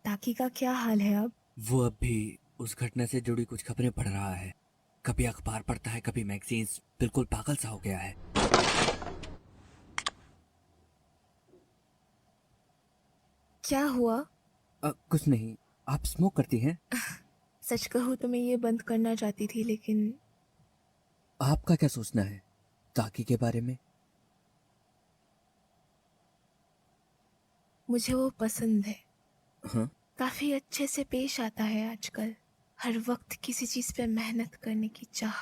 ताकि का क्या हाल है अब? वो अब भी उस घटना से जुड़ी कुछ खबरें पढ़ रहा है। कभी अखबार पढ़ता है, कभी मैगजीन्स। बिल्कुल पागल सा हो गया है। क्या हुआ? कुछ नहीं। आप स्मोक करती हैं? सच कहूँ तो मैं ये बंद करना चाहती थी, लेकिन आपका क्या सोचना है ताकि के बारे में? मुझे वो पसंद है। हाँ? काफी अच्छे से पेश आता है आजकल। हर वक्त किसी चीज पे मेहनत करने की चाह।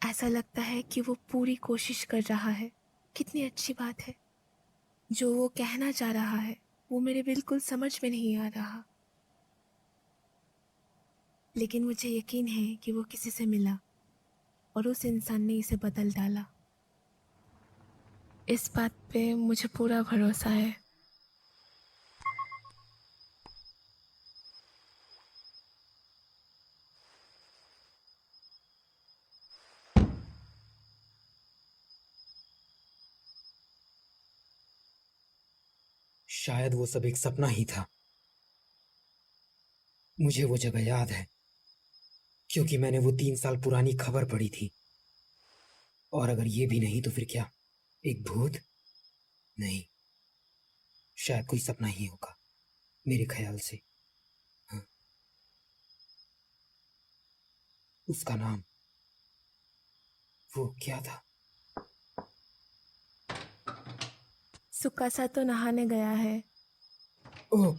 ऐसा लगता है कि वो पूरी कोशिश कर रहा है। कितनी अच्छी बात है। जो वो कहना चाह रहा है वो मेरे बिल्कुल समझ में नहीं आ रहा, लेकिन मुझे यकीन है कि वो किसी से मिला और उस इंसान ने इसे बदल डाला। इस बात पे मुझे पूरा भरोसा है। शायद वो सब एक सपना ही था। मुझे वो जगह याद है क्योंकि मैंने वो 3 साल पुरानी खबर पढ़ी थी। और अगर ये भी नहीं तो फिर क्या? एक भूत? नहीं, शायद कोई सपना ही होगा मेरे ख्याल से। हाँ। उसका नाम वो क्या था? सुकासा तो नहाने गया है। ओह,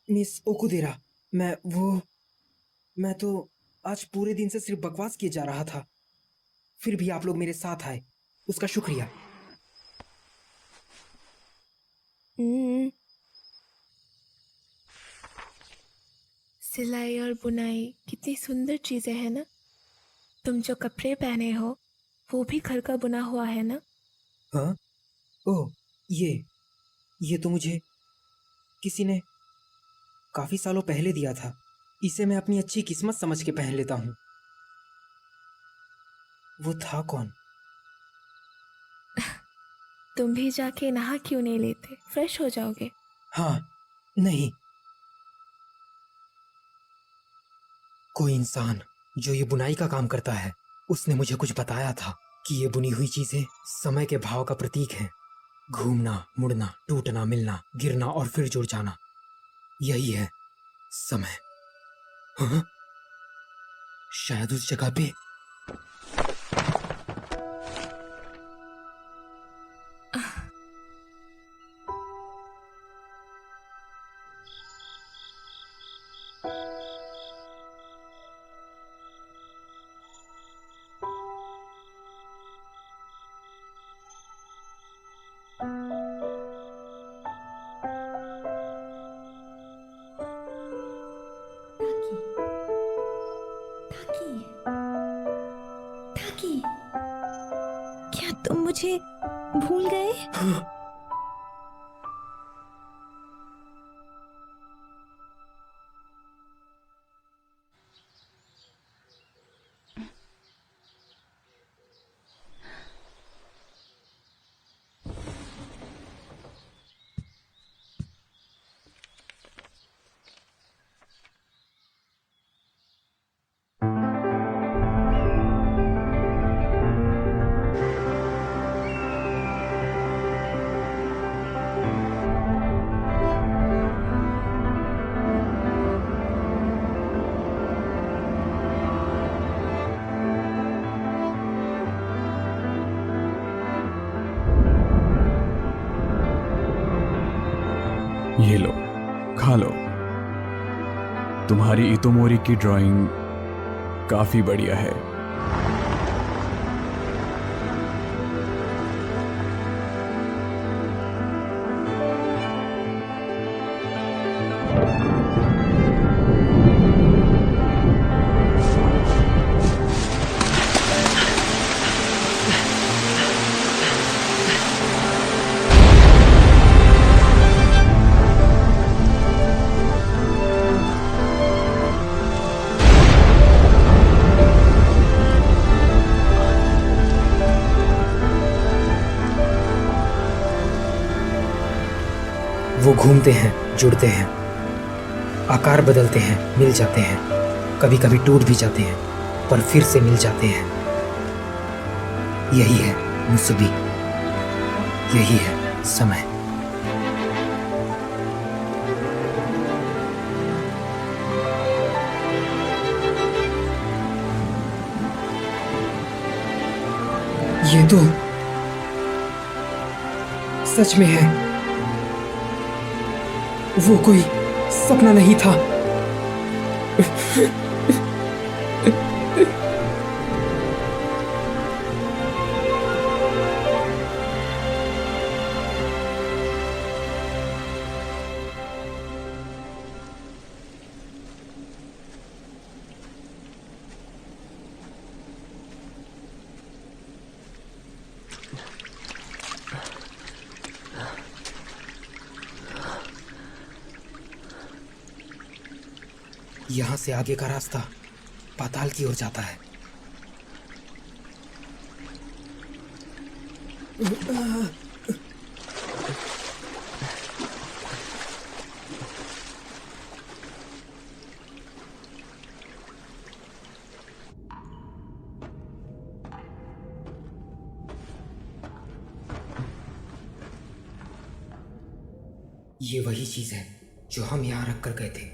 मिस ओकुदेरा, मैं तो आज पूरे दिन से सिर्फ बकवास किए जा रहा था। फिर भी आप लोग मेरे साथ आए, उसका शुक्रिया। सिलाई और बुनाई कितनी सुंदर चीजें हैं ना। तुम जो कपड़े पहने हो वो भी घर का बुना हुआ है ना? हाँ? ओह, ये तो मुझे किसी ने काफी सालों पहले दिया था। इसे मैं अपनी अच्छी किस्मत समझ के पहन लेता हूँ। वो था कौन? तुम भी जाके नहा क्यों नहीं लेते? फ्रेश हो जाओगे। हाँ, नहीं, कोई इंसान जो ये बुनाई का काम करता है, उसने मुझे कुछ बताया था कि ये बुनी हुई चीजें समय के भाव का प्रतीक हैं। घूमना, मुड़ना, टूटना, मिलना, गिरना और फिर जुड़ जाना, यही है समय। हाँ? शायद उस जगह पे टाकी, क्या तुम मुझे भूल गए? ये लो, खा लो। तुम्हारी इतोमोरी की ड्राइंग काफी बढ़िया है। वो घूमते हैं, जुड़ते हैं, आकार बदलते हैं, मिल जाते हैं, कभी कभी टूट भी जाते हैं, पर फिर से मिल जाते हैं। यही है मुसबी, यही है समय। ये तो सच में है, वो कोई सपना नहीं था। यहाँ से आगे का रास्ता पाताल की ओर जाता है। ये वही चीज है जो हम यहाँ रख कर गए थे।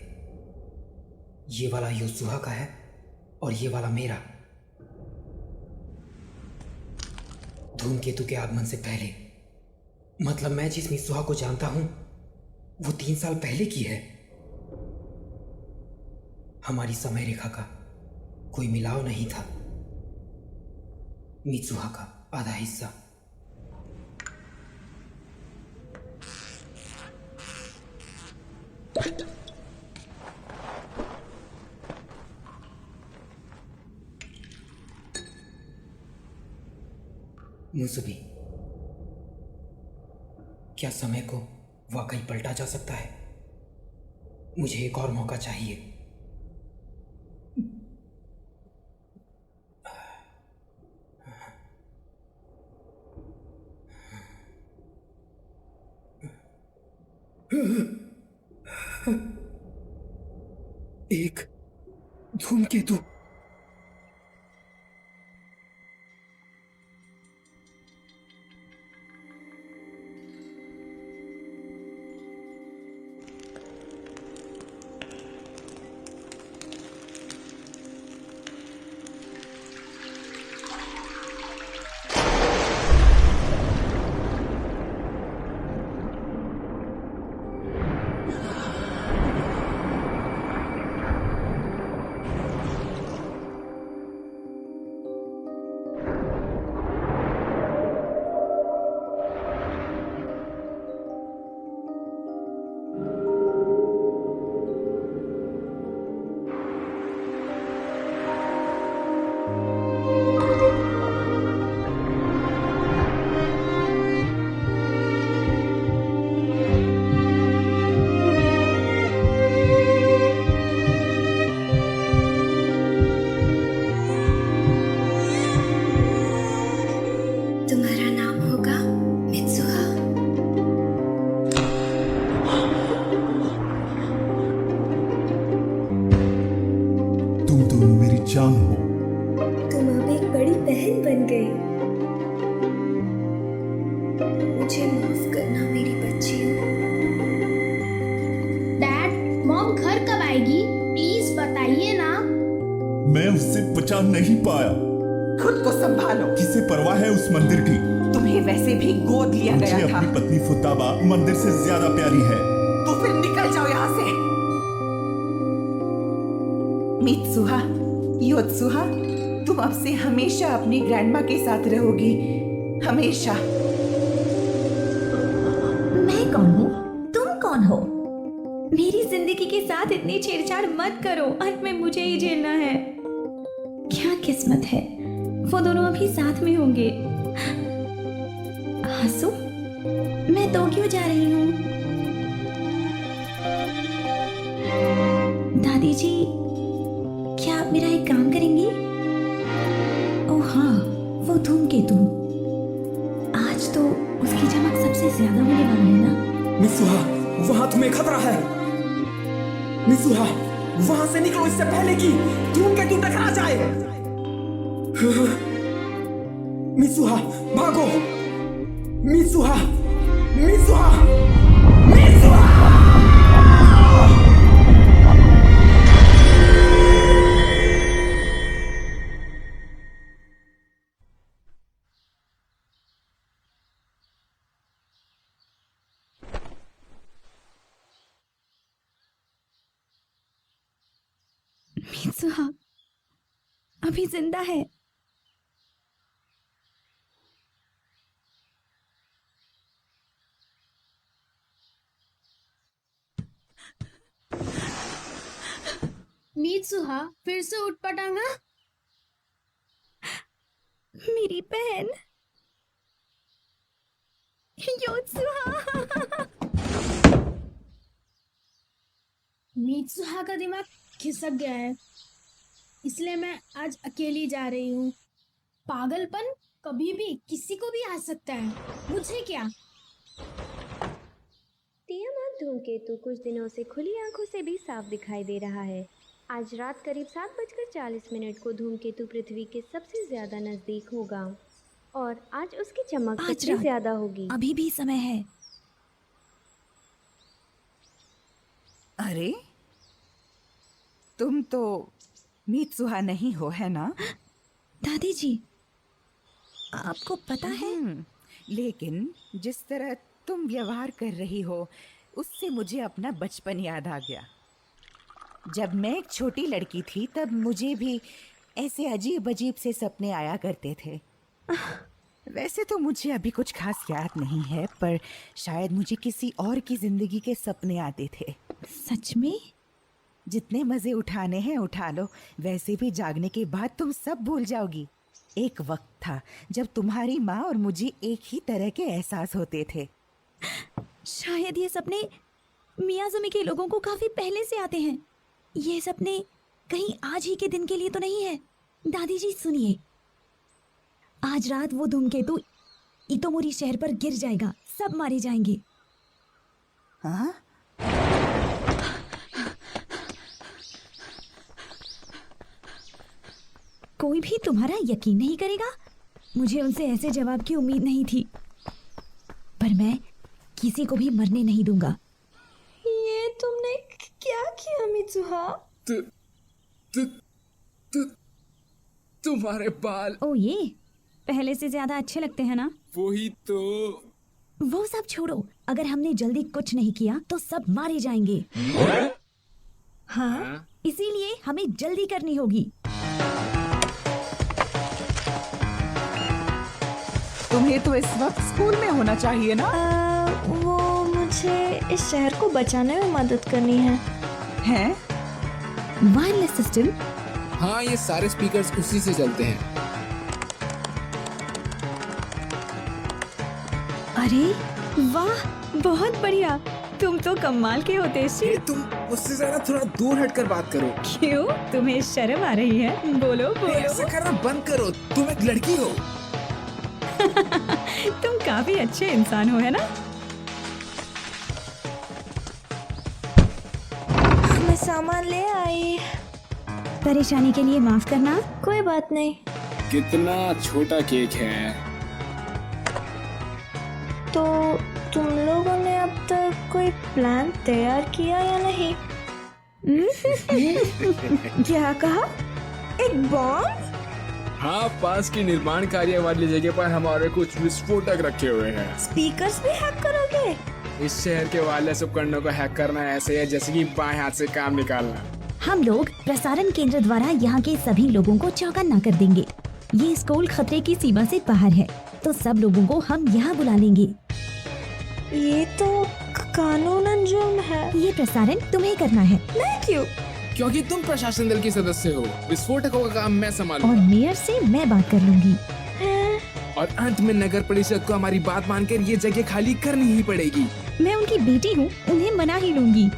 ये वाला योसुहा का है और ये वाला मेरा। धूमकेतु के आगमन से पहले, मतलब मैं जिस मित्सुहा को जानता हूं वो 3 साल पहले की है। हमारी समय रेखा का कोई मिलाव नहीं था। मित्सुहा का आधा हिस्सा। मुसबी, क्या समय को वाकई पलटा जा सकता है? मुझे एक और मौका चाहिए। एक धूमकेतु। मुझे माफ करना मेरी बच्चियों। डैड, मॉम घर कब आएगी? प्लीज बताइए ना। मैं उससे बचा नहीं पाया। खुद को संभालो। किसे परवाह है उस मंदिर की? तुम्हें वैसे भी गोद लिया गया मुझे था। अपनी पत्नी फुताबा मंदिर से ज्यादा प्यारी है। तो फिर निकल जाओ यहाँ से। मित्सुहा, योत्सुहा, तुम अब से हमेशा अपनी ग्रैंडमा के साथ रहोगी, हमेशा। मैं कौन हूँ? तुम कौन हो? मेरी जिंदगी के साथ इतनी छेड़छाड़ मत करो। अंत में मुझे ही झेलना है। क्या किस्मत है, वो दोनों अभी साथ में होंगे। हंसू, मैं तो क्यों जा रही हूँ? दादी जी, क्या आप मेरा एक काम करेंगी? ओह हाँ, वो धूमकेतु। आज तो उसकी चमक सबसे ज्यादा होने वाली है ना? मित्सुहा, वहां तुम्हें खतरा है। मित्सुहा, वहां से निकलो इससे पहले कि धूमकेतु टकरा जाए। मित्सुहा, भागो। Mitsuha, Mitsuha, Mitsuha! मित्सुहा अभी जिंदा है। मित्सुहा फिर से उठ पटांगा। मेरी बहन योत्सुहा। मित्सुहा का दिमाग खिसक गया है, इसलिए मैं आज अकेली जा रही हूँ। पागलपन कभी भी किसी को भी आ सकता है, मुझे क्या। तियामात धूमकेतु कुछ दिनों से खुली आंखों से भी साफ दिखाई दे रहा है। आज रात करीब 7:40 को धूमकेतु पृथ्वी के सबसे ज्यादा नजदीक होगा और आज उसकी चमक सबसे ज्यादा होगी। अभी भी समय है। अरे, तुम तो मित्सुहा नहीं हो, है ना? दादी जी, आपको पता है? लेकिन जिस तरह तुम व्यवहार कर रही हो उससे मुझे अपना बचपन याद आ गया। जब मैं एक छोटी लड़की थी तब मुझे भी ऐसे अजीब अजीब से सपने आया करते थे। वैसे तो मुझे अभी कुछ खास याद नहीं है, पर शायद मुझे किसी और की जिंदगी के सपने आते थे। सच में? जितने मजे उठाने हैं उठा लो, वैसे भी जागने के बाद तुम सब भूल जाओगी। एक वक्त था जब तुम्हारी माँ और मुझे एक ही तरह के एहसास होते थे। शायद ये सपने मियाजुमी के लोगों को काफी पहले से आते हैं। ये सपने कहीं आज ही के दिन के लिए तो नहीं है। दादी जी सुनिए, आज रात वो धूमकेतु इतोमोरी शहर पर गिर जाएगा, सब मारे जाएंगे। हाँ? कोई भी तुम्हारा यकीन नहीं करेगा। मुझे उनसे ऐसे जवाब की उम्मीद नहीं थी, पर मैं किसी को भी मरने नहीं दूंगा। ये तुमने क्या किया मित्सुहा? तुम्हारे बाल। ओ ये पहले से ज्यादा अच्छे लगते हैं ना? वही तो। वो सब छोड़ो, अगर हमने जल्दी कुछ नहीं किया तो सब मारे जाएंगे। हाँ, इसीलिए हमें जल्दी करनी होगी। तुम्हें तो इस वक्त स्कूल में होना चाहिए ना? वो मुझे इस शहर को बचाने में मदद करनी है। हैं? Wireless system? हाँ, ये सारे स्पीकर्स उसी से चलते हैं। अरे वाह, बहुत बढ़िया। तुम तो कमाल के होते श्री। तुम उससे जरा थोड़ा दूर हटकर बात करो। क्यों, तुम्हें शर्म आ रही है? बोलो बोलो। ऐसा करना बंद करो, तुम एक लड़की हो। तुम काफी अच्छे इंसान हो, है ना? मैं सामान ले आई। परेशानी के लिए माफ करना। कोई बात नहीं। कितना छोटा केक है। तो तुम लोगों ने अब तक कोई प्लान तैयार किया या नहीं? क्या कहा? एक बॉम्ब? हाँ, पास की निर्माण कार्य वाली जगह पर हमारे कुछ विस्फोटक रखे हुए हैं। स्पीकर्स भी हैक करोगे? इस शहर के वायरलेस उपकरणों को हैक करना ऐसे है जैसे कि बाएं हाथ से काम निकालना। हम लोग प्रसारण केंद्र द्वारा यहाँ के सभी लोगों को चौकन्ना कर देंगे। ये स्कूल खतरे की सीमा से बाहर है, तो सब लोगों को हम यहाँ बुला लेंगे। ये तो कानूनन जुर्म है। ये प्रसारण तुम्हें करना है। मैं क्यों? क्योंकि तुम प्रशासन दल के सदस्य हो। विस्फोटकों का काम मैं संभालूंगा। और मेयर से मैं बात कर लूंगी। और अंत में नगर परिषद को हमारी बात मानकर ये जगह खाली करनी ही पड़ेगी। मैं उनकी बेटी हूँ, उन्हें मना ही लूंगी।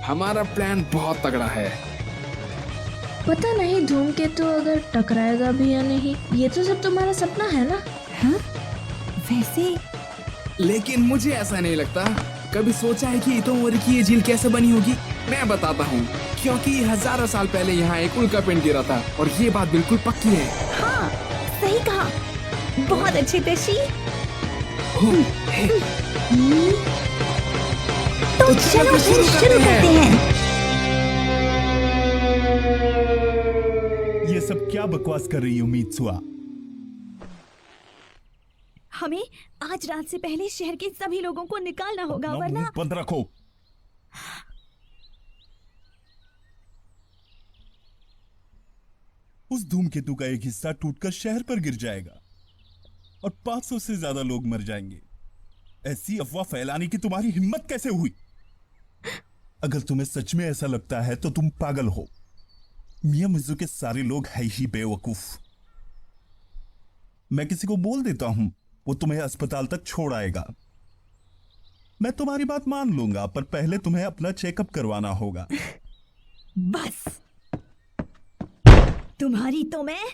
हमारा प्लान बहुत तगड़ा है। पता नहीं धूमकेतु अगर टकराएगा भी या नहीं, ये तो सब तुम्हारा सपना है ना? हाँ? वैसे लेकिन मुझे ऐसा नहीं लगता। कभी सोचा है कि इतोमोरी की ये झील कैसे बनी होगी? मैं बताता हूँ। क्योंकि हजारों साल पहले यहाँ एक उल्कापिंड गिरा था और ये बात बिल्कुल पक्की है। हाँ, सही कहा। बहुत अच्छे तेशी। तो चलो शुरू करते हैं। ये सब क्या बकवास कर रही हो मित्सुआ? हमें आज रात से पहले शहर के सभी लोगों को निकालना होगा, वरना मुंह बंद रखो। उस धूमकेतु का एक हिस्सा टूटकर शहर पर गिर जाएगा और 500 से ज्यादा लोग मर जाएंगे। ऐसी अफवाह फैलाने की तुम्हारी हिम्मत कैसे हुई? अगर तुम्हें सच में ऐसा लगता है तो तुम पागल हो। मियामिज़ु के सारे लोग है ही बेवकूफ। मैं किसी को बोल देता हूं, वो तुम्हें अस्पताल तक छोड़ आएगा। मैं तुम्हारी बात मान लूंगा, पर पहले तुम्हें अपना चेकअप करवाना होगा। बस तुम्हारी तो मैं।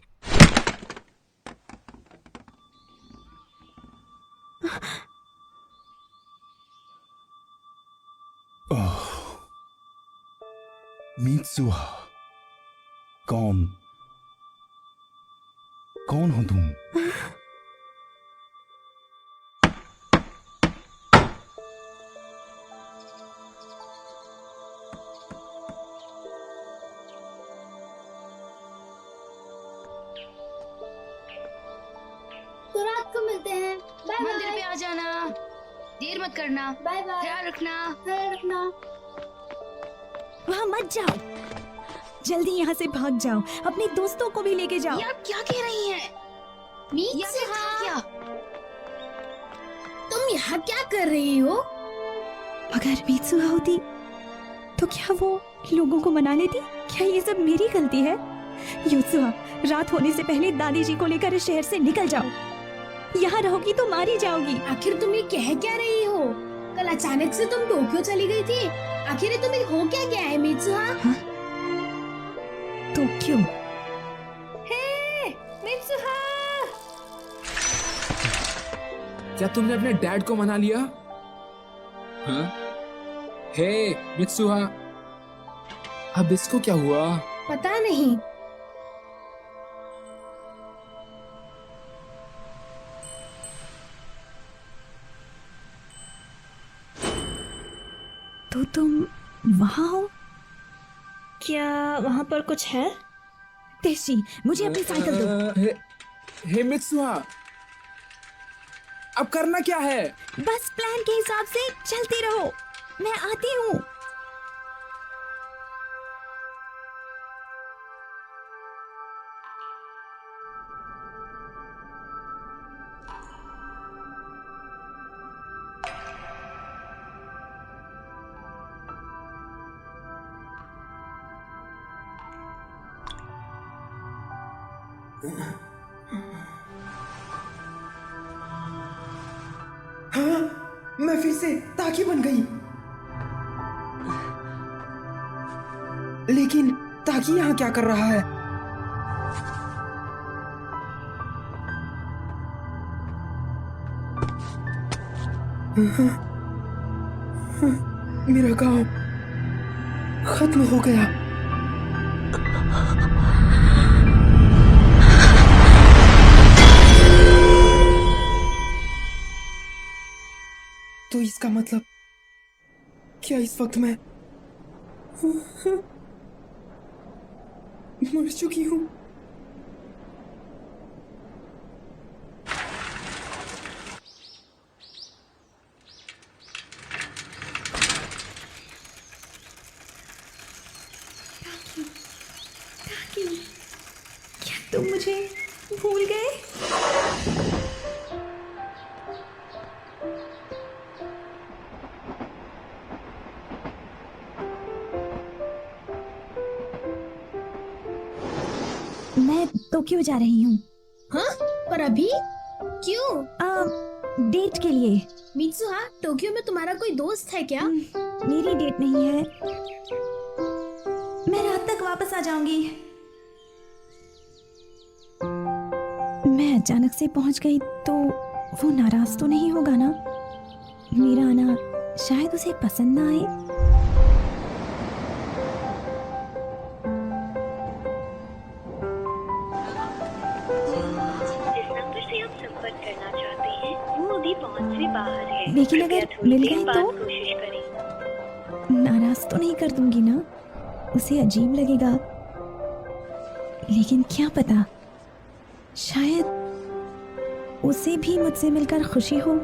मित्सुआ, कौन हो तुम? तो रात को मिलते हैं। Bye bye. मंदिर पे आ जाना, देर मत करना। Bye bye. ख्याल रखना। ख्याल रखना। वहाँ मत जाओ, जल्दी यहाँ से भाग जाओ। अपने दोस्तों को भी लेके जाओ। यार क्या कह रही हैं? क्या? तुम यहाँ क्या कर रही हो? अगर मित्सुआ होती तो क्या वो लोगों को मना लेती? क्या ये सब मेरी गलती है? युत्सुआ, रात होने से पहले दादी जी को लेकर इस शहर से निकल जाओ। यहाँ रहोगी तो मारी जाओगी। आखिर तुम ये कह क्या रही हो? कल अचानक से तुम टोक्यो चली गई थी। आखिर तुम्हें हो क्या गया है मित्सुआ? टोक्यो? हे मित्सुआ! क्या तुमने अपने डैड को मना लिया? हाँ? हे मित्सुआ, अब इसको क्या हुआ? पता नहीं। तो तुम वहाँ हो? क्या वहाँ पर कुछ है? तेशी, मुझे अपनी साइकिल दो। हे मित्सुआ, अब करना क्या है? बस प्लान के हिसाब से चलते रहो, मैं आती हूँ। हाँ, मैं फिर से ताकि बन गई। लेकिन ताकि यहाँ क्या कर रहा है? मेरा गांव खत्म हो गया। तो इसका मतलब क्या इस वक्त मैं मर चुकी हूँ? क्या तुम मुझे भूल गए? मैं टोक्यो जा रही हूँ। हाँ? पर अभी क्यों? डेट के लिए। मित्सुहा, टोक्यो में तुम्हारा कोई दोस्त है क्या? मेरी डेट नहीं है। मैं रात तक वापस आ जाऊंगी। मैं अचानक से पहुंच गई तो वो नाराज तो नहीं होगा ना? मेरा आना शायद उसे पसंद ना आए। लेकिन अगर मिल गए तो नाराज तो नहीं कर दूंगी ना? उसे अजीब लगेगा। लेकिन क्या पता, शायद उसे भी मुझसे मिलकर खुशी हो।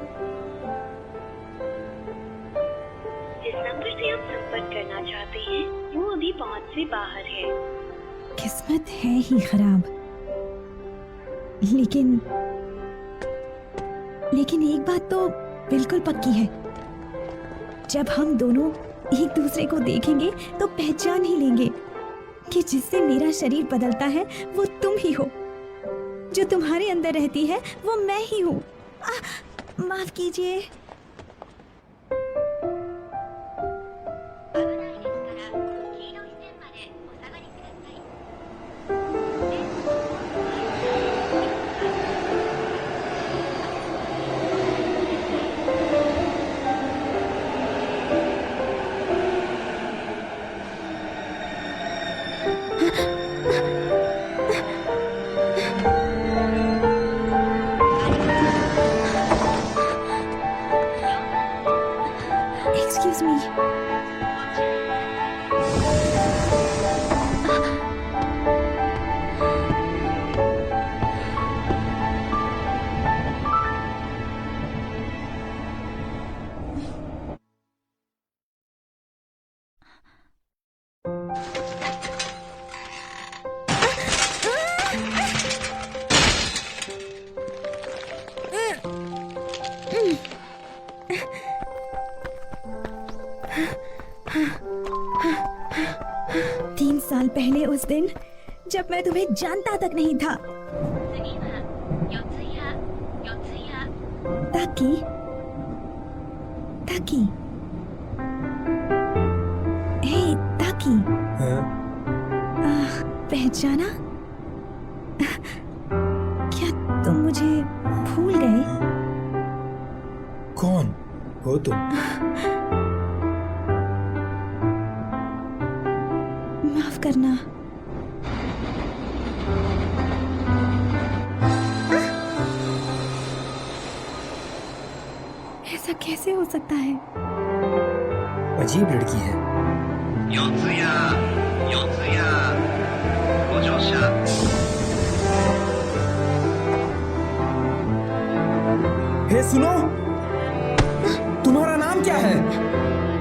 जिस नंबर से आप संपर्क करना चाहते हैं वो अभी पहुंच से बाहर है। किस्मत है ही खराब। लेकिन एक बात तो बिल्कुल पक्की है, जब हम दोनों एक दूसरे को देखेंगे तो पहचान ही लेंगे कि जिससे मेरा शरीर बदलता है वो तुम ही हो। जो तुम्हारे अंदर रहती है वो मैं ही हूँ। माफ कीजिए। Excuse me. तीन साल पहले उस दिन जब मैं तुम्हें जानता तक नहीं था। ताकि हे ताकि पहचाना? क्या तुम मुझे भूल गए? कौन हो तुम? माफ करना। ऐसा कैसे हो सकता है? अजीब लड़की है। हे सुनो, तुम्हारा नाम क्या है?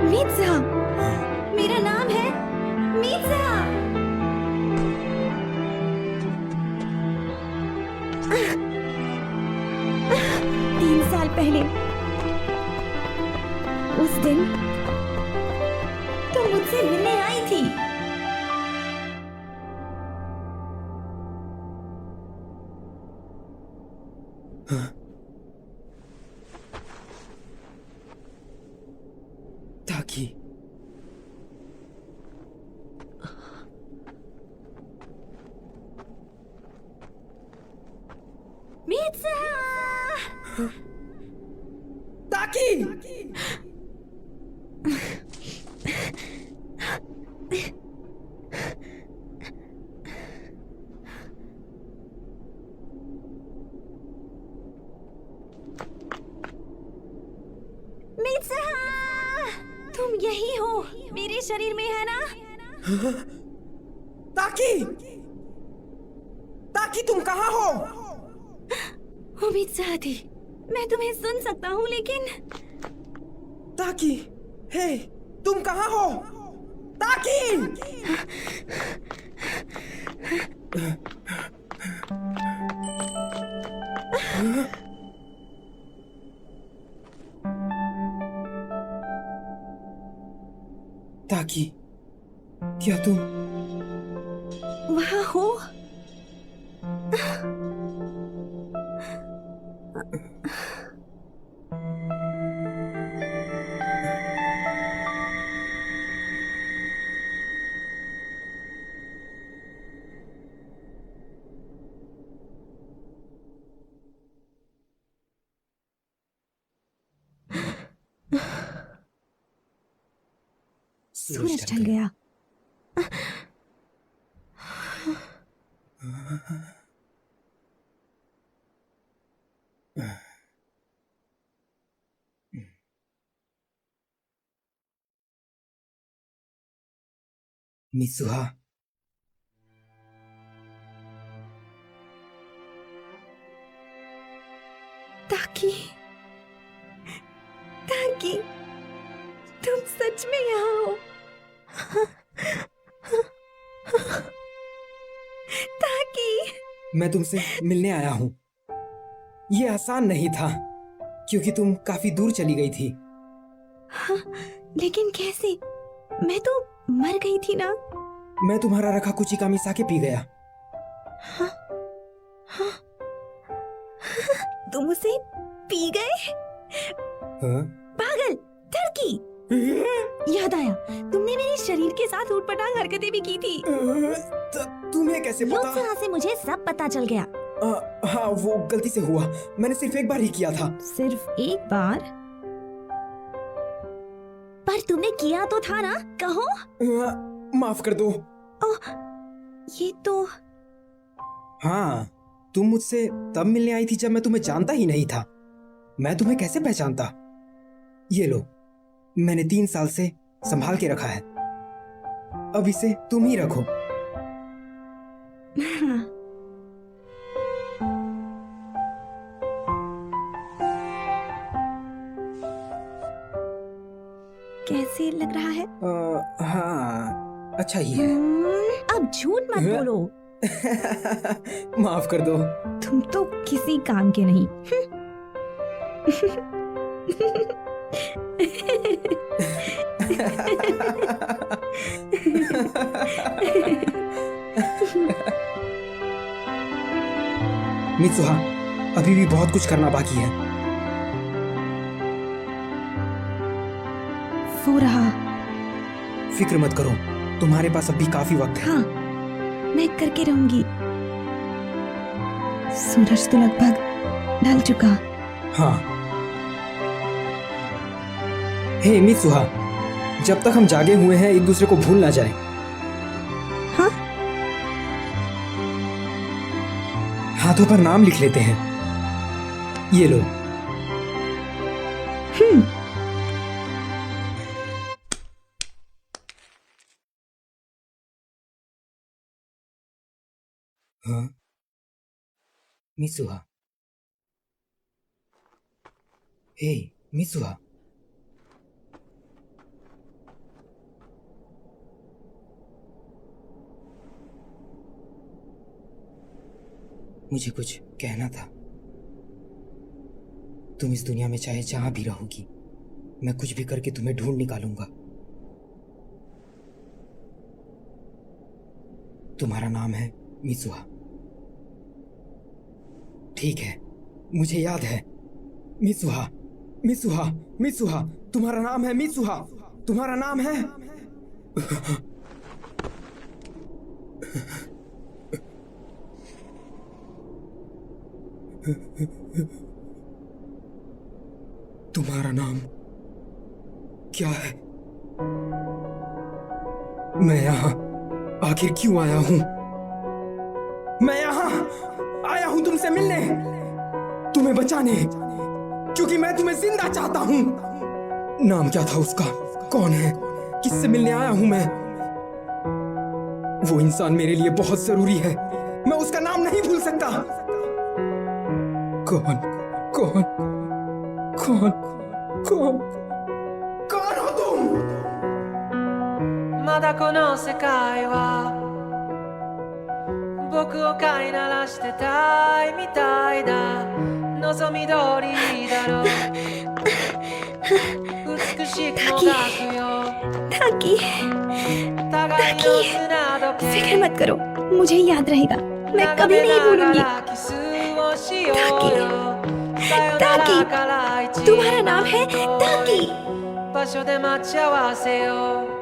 मित्सुहा। मेरा नाम है मित्सुहा। 3 साल पहले उस दिन तुम मुझसे मिलने आई थी। ताकि मित्सुहा। ताकि यही हो, मेरे शरीर में है ना? ताकि ताकि तुम कहाँ हो? उम्मीद से थी मैं तुम्हें सुन सकता हूँ, लेकिन ताकि, हे, तुम कहाँ हो? ताकि! ताकि, क्या तुम वहाँ हो? सूरज ढल गया। मित्सुहा, ताकि ताकि तुम सच में यहाँ हो? ताकि मैं तुमसे मिलने आया हूँ। ये आसान नहीं था क्योंकि तुम काफी दूर चली गई थी। हाँ, लेकिन कैसे? मैं तो मर गई थी ना। मैं तुम्हारा रखा कुचिका मिसा के पी गया। हाँ, हाँ, तुम उसे पी गए? हाँ? पागल, टर्की! याद आया, तुमने मेरे शरीर के साथ ऊटपटांग हरकतें भी की थी। तुम्हें कैसे पता? लोत्सुहा से मुझे सब पता चल गया। हाँ, वो गलती से हुआ। मैंने सिर्फ एक बार ही किया था। सिर्फ एक बार? पर तुमने किया तो था ना, कहो? माफ कर दो। ये तो... हाँ, तुम मुझसे तब मिलने आई थी जब मैं तुम्हें जानता ही नहीं था। मैं तुम्हें कैसे पहचानता? ये लो, मैंने 3 साल से संभाल के रखा है। अब इसे तुम ही रखो। कैसे लग रहा है? हाँ, अच्छा ही है। अब झूठ मत बोलो। माफ कर दो। तुम तो किसी काम के नहीं। मित्सुहा, अभी भी बहुत कुछ करना बाकी है। वो रहा। फिक्र मत करो, तुम्हारे पास अभी काफी वक्त है। हाँ, मैं करके रहूंगी। सूरज तो लगभग ढल चुका। हाँ। हे मित्सुहा, जब तक हम जागे हुए हैं एक दूसरे को भूल ना जाए। हाँ? हाथों पर नाम लिख लेते हैं। ये लो। हाँ? मित्सुहा। हे मित्सुहा। मुझे कुछ कहना था। तुम इस दुनिया में चाहे जहां भी रहोगी, मैं कुछ भी करके तुम्हें ढूंढ निकालूंगा। तुम्हारा नाम है मित्सुहा। ठीक है, मुझे याद है। मित्सुहा, मित्सुहा, मित्सुहा, तुम्हारा नाम है मित्सुहा। तुम्हारा नाम है। तुम्हारा नाम क्या है? मैं यहां आखिर क्यों आया हूं? मैं यहां आया हूं तुमसे मिलने, तुम्हें बचाने, क्योंकि मैं तुम्हें जिंदा चाहता हूं। नाम क्या था उसका? कौन है? किससे मिलने आया हूं मैं? वो इंसान मेरे लिए बहुत जरूरी है। मैं उसका नाम नहीं भूल सकता। कौन कौन कौन कौन कौन हो तुम? まだこの世界は僕を飼いならしてたいみたいだ望み通りだろう美しくもがくよ ताकि फिक्र मत करो, मुझे याद रहेगा, मैं कभी नहीं भूलूंगी। ताकि तुम्हारा नाम है ताकि। 場所で待ち合わせよう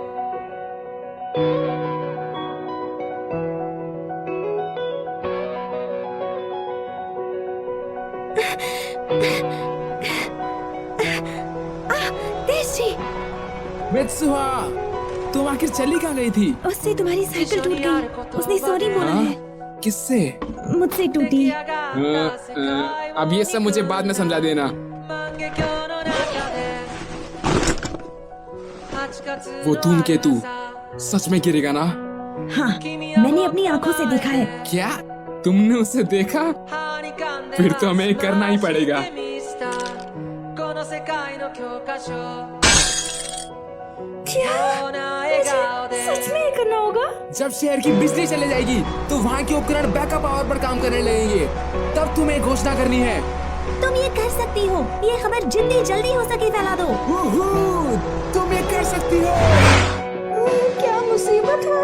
मित्सुहा, तुम आखिर चली कहाँ गई थी? उससे तुम्हारी साइकिल टूट गई। उसने सॉरी बोला है। किससे? मुझसे टूटी। अब ये सब मुझे बाद में समझा देना। वो धूमकेतु सच में गिरेगा ना? हाँ, मैंने अपनी आंखों से देखा है। क्या? तुमने उसे देखा? फिर तो हमें करना ही पड़ेगा। सच में करना होगा? जब शहर की बिजली चले जाएगी तो वहाँ के उपकरण बैकअप पावर पर काम करने लगेंगे। तब तुम्हें घोषणा करनी है। तुम ये कर सकती हो। ये खबर जितनी जल्दी हो सके फैला दो। तुम ये कर सकती हो। क्या मुसीबत है।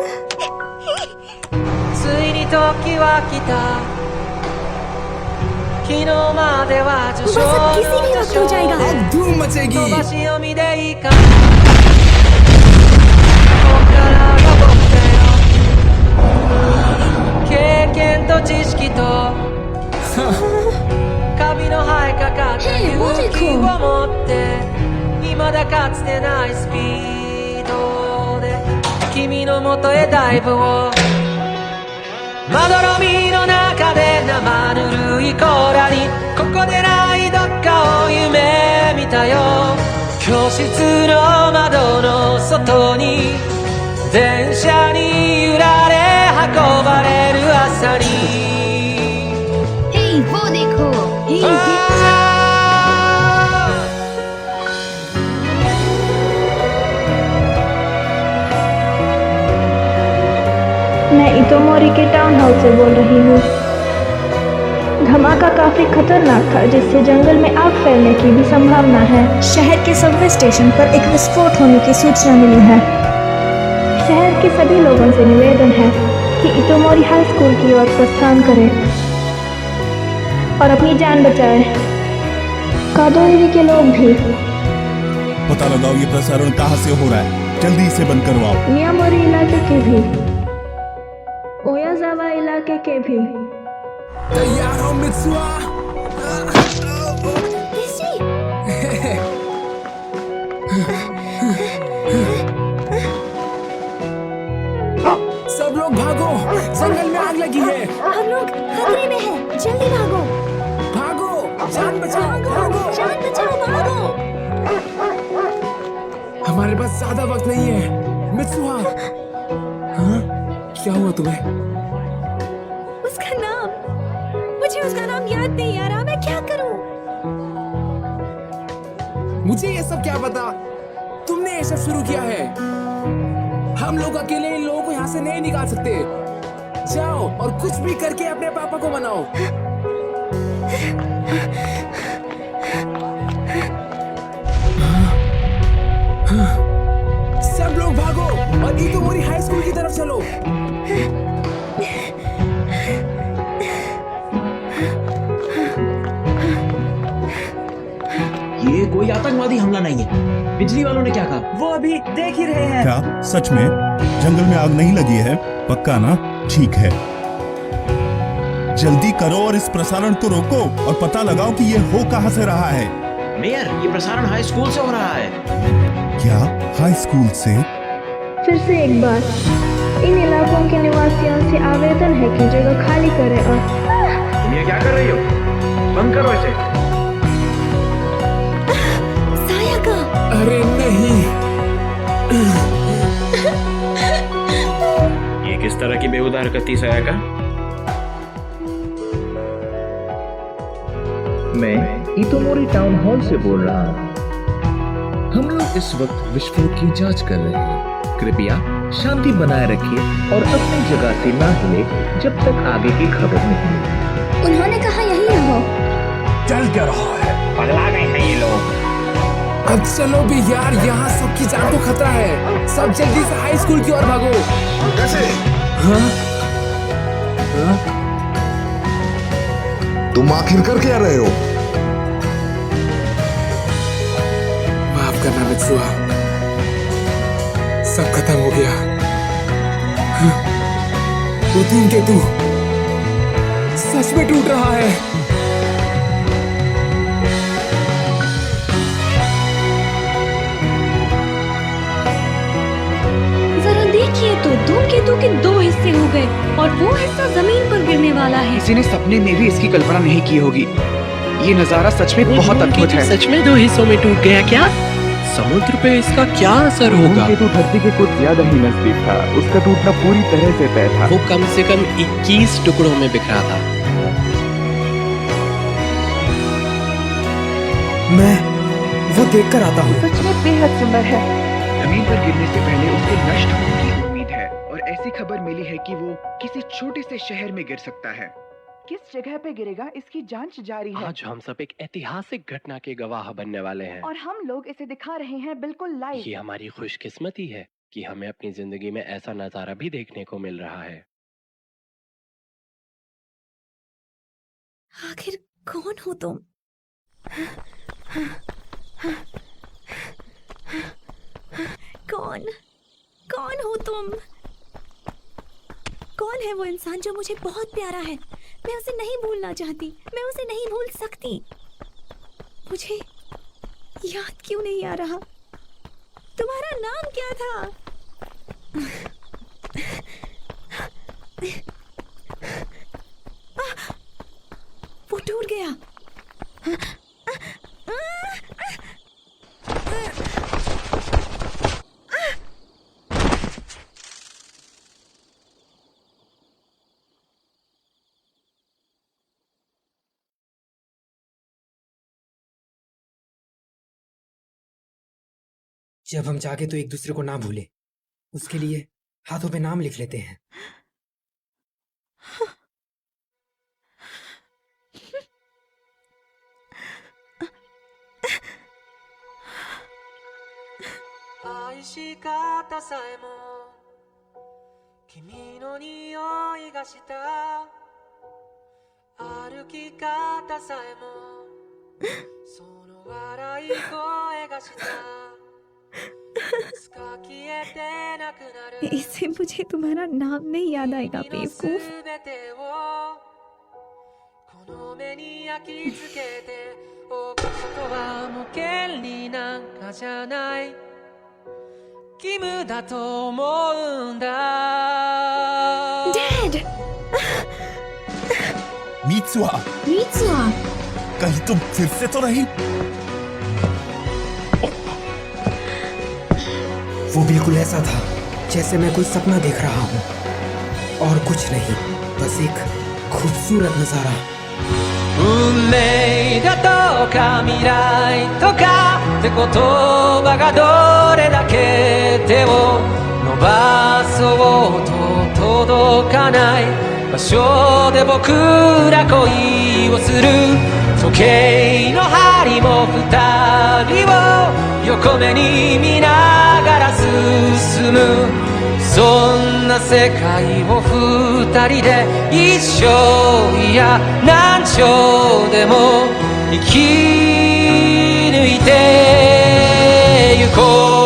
ついに時は来た昨日までは序章の序章 अब धूम मचेगी। 飛ばし読みでいいかこっからが僕だよ経験と知識とカビの生えかかった勇気を持って未だかつてないスピードで君の元へダイブをまどろみの中で生ぬるい甲羅にここでないどっかを夢見たよ教室の窓の外に電車に揺られ運ばれる朝に Hey, वो देखो। Hey, मैं इतोमोरी के टाउन हाउस से बोल रही हूँ। धमाका काफी खतरनाक था जिससे जंगल में आग फैलने की भी संभावना है। शहर के सबवे स्टेशन पर एक विस्फोट होने की सूचना मिली है। शहर के सभी लोगों से निवेदन है कि इतोमोरी हाई स्कूल की ओर प्रस्थान करें और अपनी जान बचाएं। कादोरी के लोग भी। पता लगाओ ये प्रसारण कहाँ से हो रहा है, जल्दी इसे बंद करवाओ। मियामोरी इलाके के भी, ओयाजावा इलाके के भी। तैयार हो मित्सुहा? सब लोग भागो, जंगल में आग लगी है। हम लोग खतरे में हैं, जल्दी भागो। भागो, जान बचाओ, भागो। जान बचाओ, भागो। हमारे पास ज्यादा वक्त नहीं है। मित्सुहा, हाँ? क्या हुआ तुम्हें? उसका नाम, मुझे उसका नाम याद नहीं आ रहा, मैं क्या करूं? मुझे ये सब क्या पता? तुमने ये सब शुरू किया है। हम लोग अकेले इन लोगों को यहाँ से नहीं निकाल सकते। जाओ और कुछ भी करके अपने पापा को मनाओ। सब लोग भागो और इतोमोरी हाई स्कूल की तरफ चलो। ये कोई आतंकवादी हमला नहीं है। बिजली वालों ने क्या कहा? वो अभी देख ही रहे हैं। क्या सच में जंगल में आग नहीं लगी है? पक्का ना? ठीक है, जल्दी करो और इस प्रसारण को रोको और पता लगाओ कि ये हो कहां से रहा है। मेयर, ये प्रसारण हाई स्कूल से हो रहा है। क्या हाई स्कूल से? फिर से एक बार, इन इलाकों के निवासियों से आवेदन है कि जगह खाली करें और तुम ये क्या कर रही हो? बंद करो इसे। साया का। अरे नहीं। ये किस तरह की बेहुदा हरकत थी साया का? मैं इतोमोरी टाउन हॉल से बोल रहा हूँ। हम लोग इस वक्त विस्फोट की जांच कर रहे हैं। कृपया शांति बनाए रखिए और अपनी जगह से ना हिले जब तक आगे की खबर नहीं मिले। उन्होंने कहा यही रहो। चल क्या रहा है? पगला गए हैं ये लोग। अब चलो भी यार, यहाँ सबकी जान को खतरा है। सब जल्दी से हाई स्कूल की ओर भागो। कैसे? हाँ? हाँ? तुम आखिर कर क्या रहे हो? माफ करना मित्सुआ, सब खत्म हो गया। हाँ? वो धूमकेतु सच में टूट रहा है। जरा देखिए तो धूमकेतु के 2 हिस्से हो गए और वो हिस्सा जमीन पर गिरने वाला है। किसी ने सपने में भी इसकी कल्पना नहीं की होगी। ये नजारा सच में बहुत अद्भुत है। सच में 2 हिस्सों में टूट गया क्या? समुद्र पे इसका क्या असर होगा? धूमकेतु धरती के कुछ ज्यादा ही नजदीक था। उसका टूटना पूरी तरह से तय था। वो कम से कम 21 टुकड़ों में बिखरा था। मैं वो देखकर आता हूँ। सच में बेहद सुंदर है। जमीन पर गिरने से पहले उसके नष्ट होने की उम्मीद है और ऐसी खबर मिली है कि वो किसी छोटे से शहर में गिर सकता है। किस जगह पे गिरेगा इसकी जांच जारी है। आज हम सब एक ऐतिहासिक घटना के गवाह बनने वाले हैं और हम लोग इसे दिखा रहे हैं बिल्कुल लाइव। ये हमारी खुशकिस्मती है कि हमें अपनी जिंदगी में ऐसा नजारा भी देखने को मिल रहा है। आखिर कौन हो तुम? कौन हो तुम? कौन है वो इंसान जो मुझे बहुत प्यारा है? मैं उसे नहीं भूलना चाहती, मैं उसे नहीं भूल सकती। मुझे याद क्यों नहीं आ रहा? तुम्हारा नाम क्या था? वो टूट गया। जब हम जागे तो एक दूसरे को ना भूले, उसके लिए हाथों पे नाम लिख लेते हैं। इससे मुझे तुम्हारा नाम नहीं याद आएगा बेवकूफ। डैड! मित्सुआ, मित्सुआ, कहीं तुम फिर से तो नहीं? वो बिल्कुल ऐसा था जैसे मैं कोई सपना देख रहा हूँ और कुछ नहीं, बस एक खूबसूरत नजारा। 運命だとか未来とかって言葉がどれだけ手を伸ばそうと届かない場所で僕ら恋をする時計の針も二人を横目に見ながら進むそんな世界を二人で一生いや何生でも生き抜いてゆこう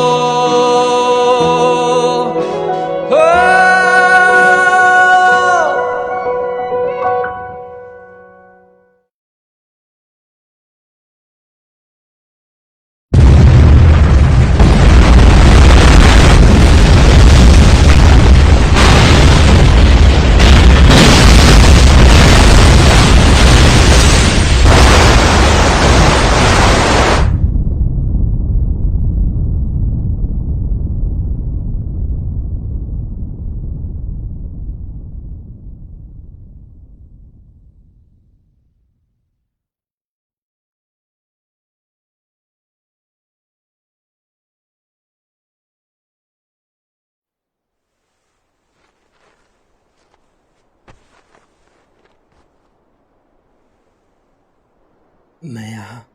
मैं यहाँ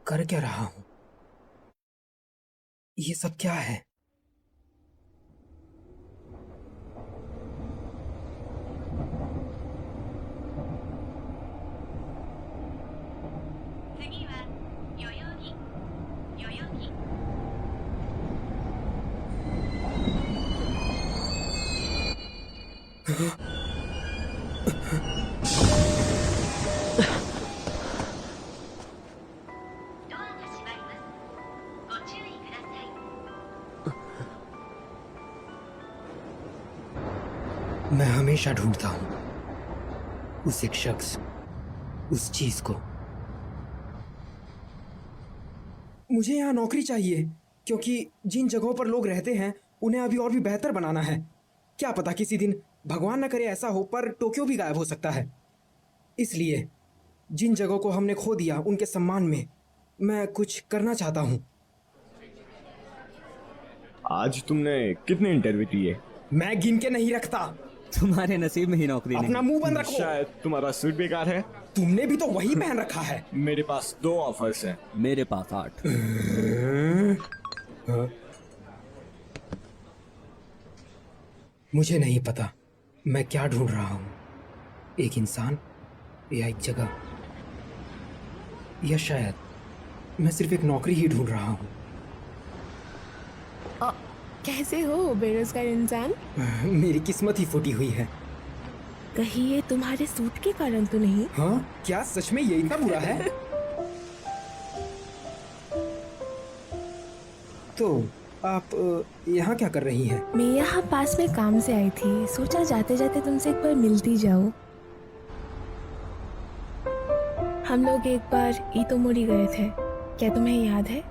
कर क्या रहा हूँ? ये सब क्या है? मैं हमेशा ढूंढता हूं उस एक शख्स, उस चीज को। मुझे यहाँ नौकरी चाहिए क्योंकि जिन जगहों पर लोग रहते हैं उन्हें अभी और भी बेहतर बनाना है। क्या पता किसी दिन, भगवान न करे ऐसा हो, पर टोक्यो भी गायब हो सकता है। इसलिए जिन जगहों को हमने खो दिया उनके सम्मान में मैं कुछ करना चाहता हूँ। आज तुमने कितने इंटरव्यू दिए? मैं गिन के नहीं रखता। तुम्हारे नसीब में ही नौकरी नहीं। अपना मुंह बंद रखो। शायद तुम्हारा सूट बेकार है। तुमने भी तो वही पहन रखा है। मेरे पास 2 ऑफर्स हैं। मेरे पास 8। मुझे नहीं पता मैं क्या ढूंढ रहा हूँ, एक इंसान या एक जगह, या शायद मैं सिर्फ एक नौकरी ही ढूंढ रहा हूँ। कैसे हो बेरोजगार इंसान? मेरी किस्मत ही फूटी हुई है। कहीं ये तुम्हारे सूट के कारण तो नहीं? हाँ, क्या सच में ये इतना बुरा है? तो आप यहाँ क्या कर रही हैं? मैं यहाँ पास में काम से आई थी, सोचा जाते जाते तुमसे एक बार मिलती जाऊँ। हम लोग एक बार इतोमोरी गए थे, क्या तुम्हें याद है?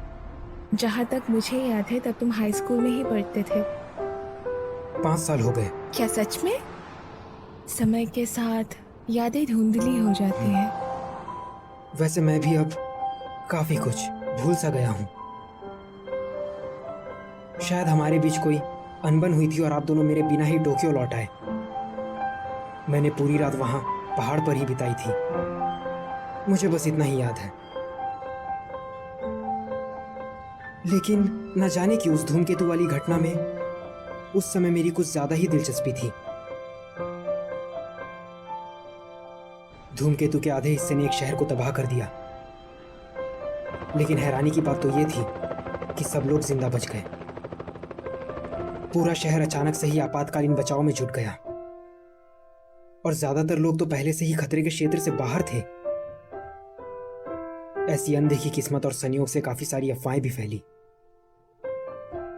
जहाँ तक मुझे याद है तब तुम हाई स्कूल में ही पढ़ते थे। 5 साल हो गए। क्या सच में? समय के साथ यादें धुंधली हो जाती हैं। वैसे मैं भी अब काफी कुछ भूल सा गया हूँ। शायद हमारे बीच कोई अनबन हुई थी और आप दोनों मेरे बिना ही टोक्यो लौट आए। मैंने पूरी रात वहां पहाड़ पर ही बिताई थी। मुझे बस इतना ही याद है। लेकिन न जाने कि उस धूमकेतु वाली घटना में उस समय मेरी कुछ ज्यादा ही दिलचस्पी थी। धूमकेतु के आधे हिस्से ने एक शहर को तबाह कर दिया, लेकिन हैरानी की बात तो ये थी कि सब लोग जिंदा बच गए। पूरा शहर अचानक से ही आपातकालीन बचाव में जुट गया और ज्यादातर लोग तो पहले से ही खतरे के क्षेत्र से बाहर थे। ऐसी अनदेखी किस्मत और संयोग से काफी सारी अफवाहें भी फैली।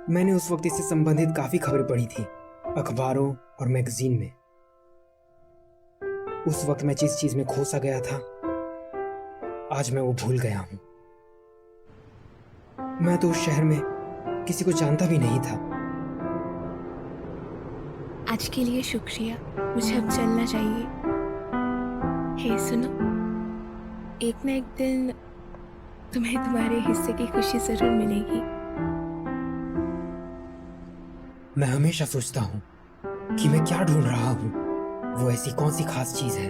मैंने उस वक्त इससे संबंधित काफी खबरें पढ़ी थी, अखबारों और मैगजीन में। उस वक्त मैं जिस चीज में खो सा गया था, आज मैं वो भूल गया हूं। मैं तो उस शहर में किसी को जानता भी नहीं था। आज के लिए शुक्रिया, मुझे अब चलना चाहिए। हे सुनो, एक ना एक दिन तुम्हें तुम्हारे हिस्से की खुशी जरूर मिलेगी। मैं हमेशा सोचता हूँ कि मैं क्या ढूंढ रहा हूँ, वो ऐसी कौन सी खास चीज है।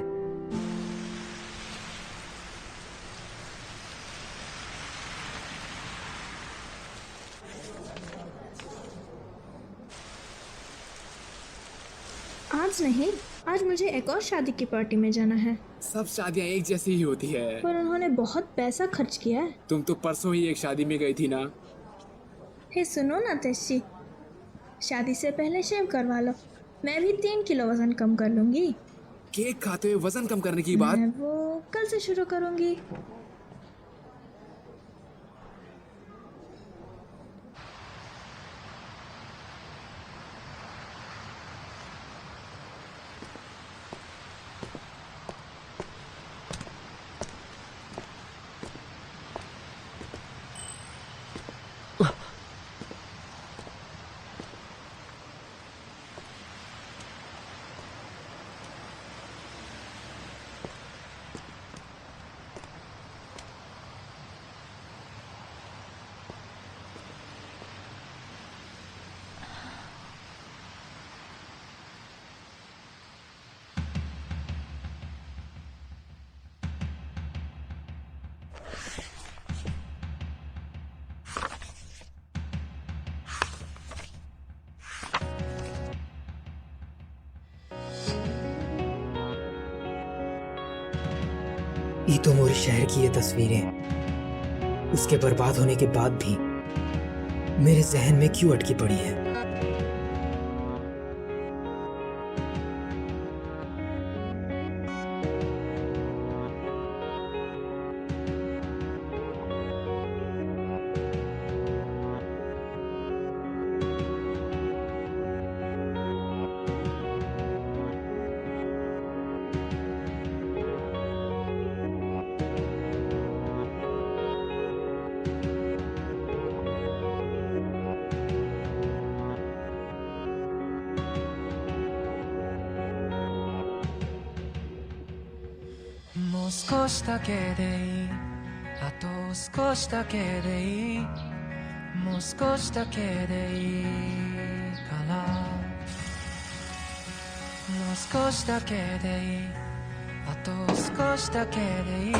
आज नहीं, आज मुझे एक और शादी की पार्टी में जाना है। सब शादियाँ एक जैसी ही होती है। पर उन्होंने बहुत पैसा खर्च किया है। तुम तो परसों ही एक शादी में गई थी ना। हे सुनो ना तेशी, शादी से पहले शेव करवा लो। मैं भी 3 किलो वजन कम कर लूंगी। केक खाते हुए वजन कम करने की बात? मैं वो कल से शुरू करूंगी। इतोमोरी शहर की ये तस्वीरें उसके बर्बाद होने के बाद भी मेरे जहन में क्यों अटकी पड़ी है?もう少しだけでいい、あと少しだけでいい、もう少しだけでいいからもう少しだけでいい、あと少しだけでいい、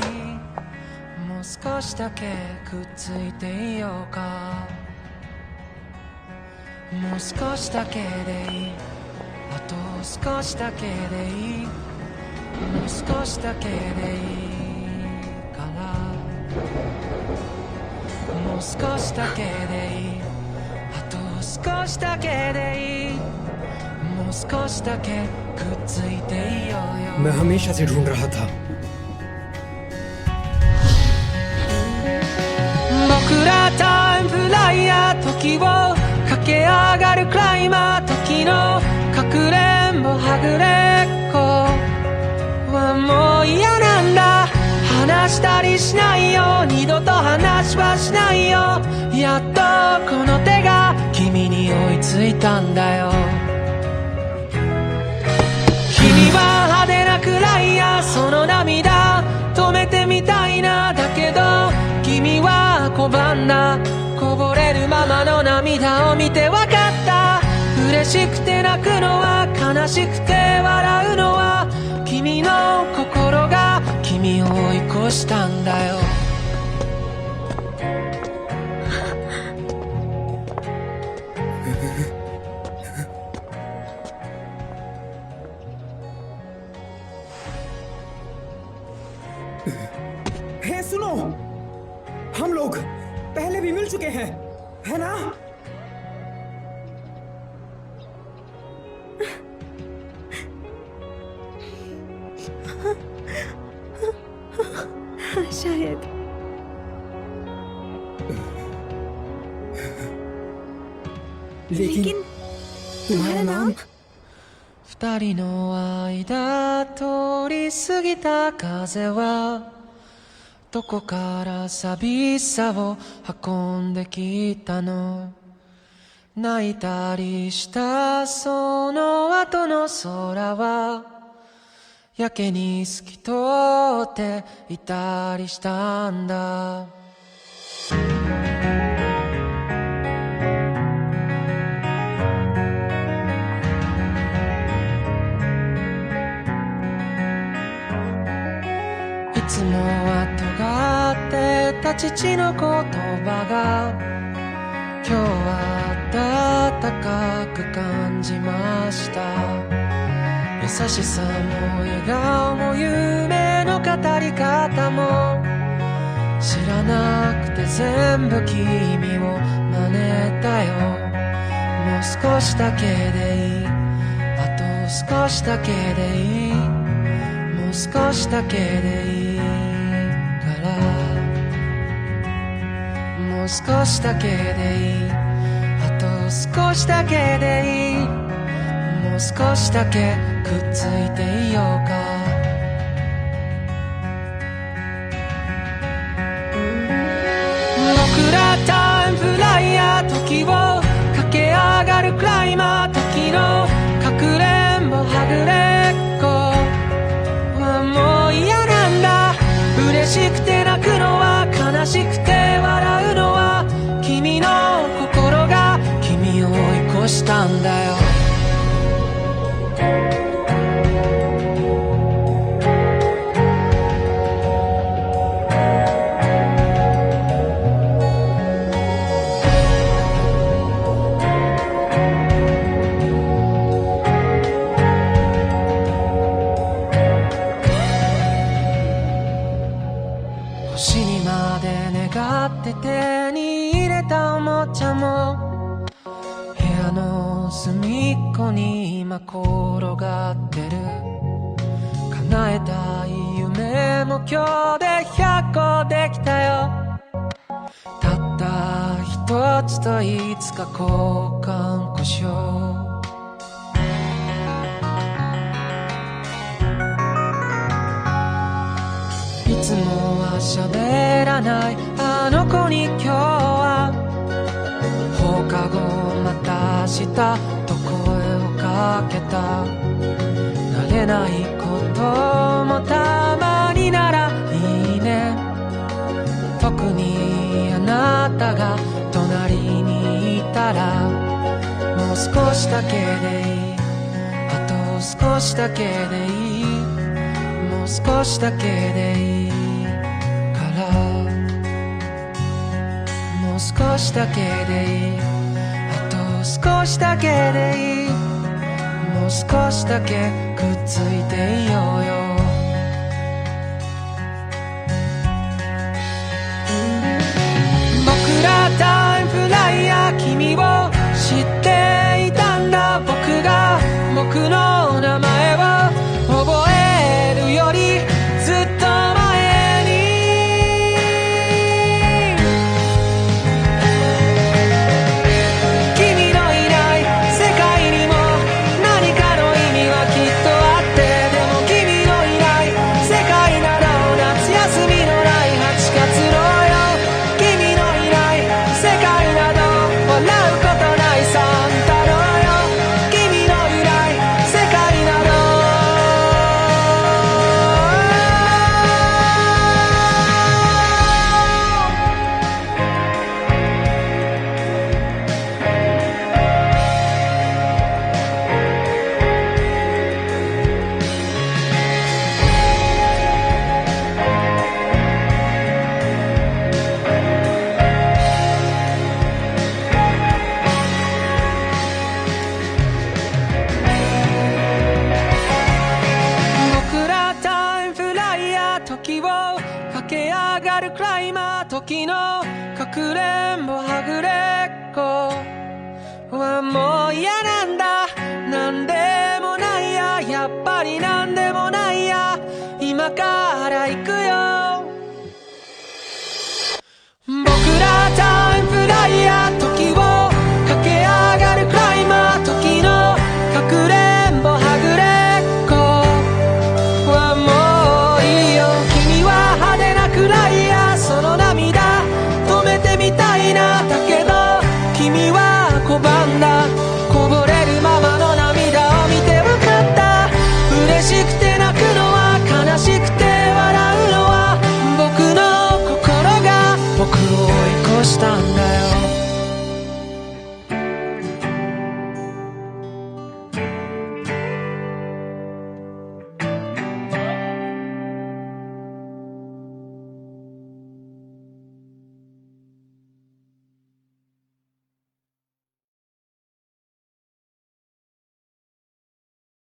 もう少しだけくっついていようか、もう少しだけでいい、あと少しだけでいい、もう少しだけでいいからもう少しだけでいい、あと少しだけでいい、もう少しだけくっついていようよ。 मैं हमेशा से ढूंढ रहा था। 僕らタイムフライヤー、時を駆け上がるクライマー、時のかくれんぼはぐれっこはもう嫌なんだ、話したりしないよ、二度と話はしないよ、やっとこの手が君に追いついたんだよ。君は派手なくらいや、その涙止めてみたいな、だけど君は拒んだ、こぼれるままの涙を見てわかった、嬉しくて泣くのは悲しくて笑うのは君の心が君を追い越したんだよ。हे सुनो, हम लोग पहले भी मिल चुके हैं, है ना? शायद। लेकिन तुम्हारा नाम? 二人の間通り過ぎた風はどこから寂しさを運んできたの、泣いたりしたその後の空はやけに透き通っていたりしたんだ。いつもは尖ってた父の言葉が今日は温かく感じました。優しさも笑顔も夢の語り方も知らなくて全部君を真似たよ。もう少しだけでいい、あと少しだけでいい、もう少しだけでいいから、もう少しだけでいい、あと少しだけでいい、もう少しだけくっついていようか。僕らタイムフライヤー、時を駆け上がるクライマー、時のかくれんぼはぐれっこはもう嫌なんだ、嬉しくて泣くのは悲しくて笑うのは君の心が君を追い越したんだよ。一個に今転がってる叶えたい夢も今日で100個できたよたった一つといつか交換故障いつもは喋らないあの子に今日は放課後また明日と声をかけた慣れないこともたまにならいいね特にあなたが隣にいたらもう少しだけでいいあと少しだけでいいもう少しだけでいいからもう少しだけでいいあと少しだけでいいもう少しだけくっついていようよ僕らタイムフライヤー君を知っていたんだ僕が僕の名前を覚えるよりずっと前に君のいない世界にも何かの意味はきっとあってでも君のいない世界など夏休みのない8月のよ君のいない世界など笑うことないサンタのよ君のいない世界など僕らタイムフライヤー時を駆け上がるクライマー時のかくれんぼはぐれっこはもう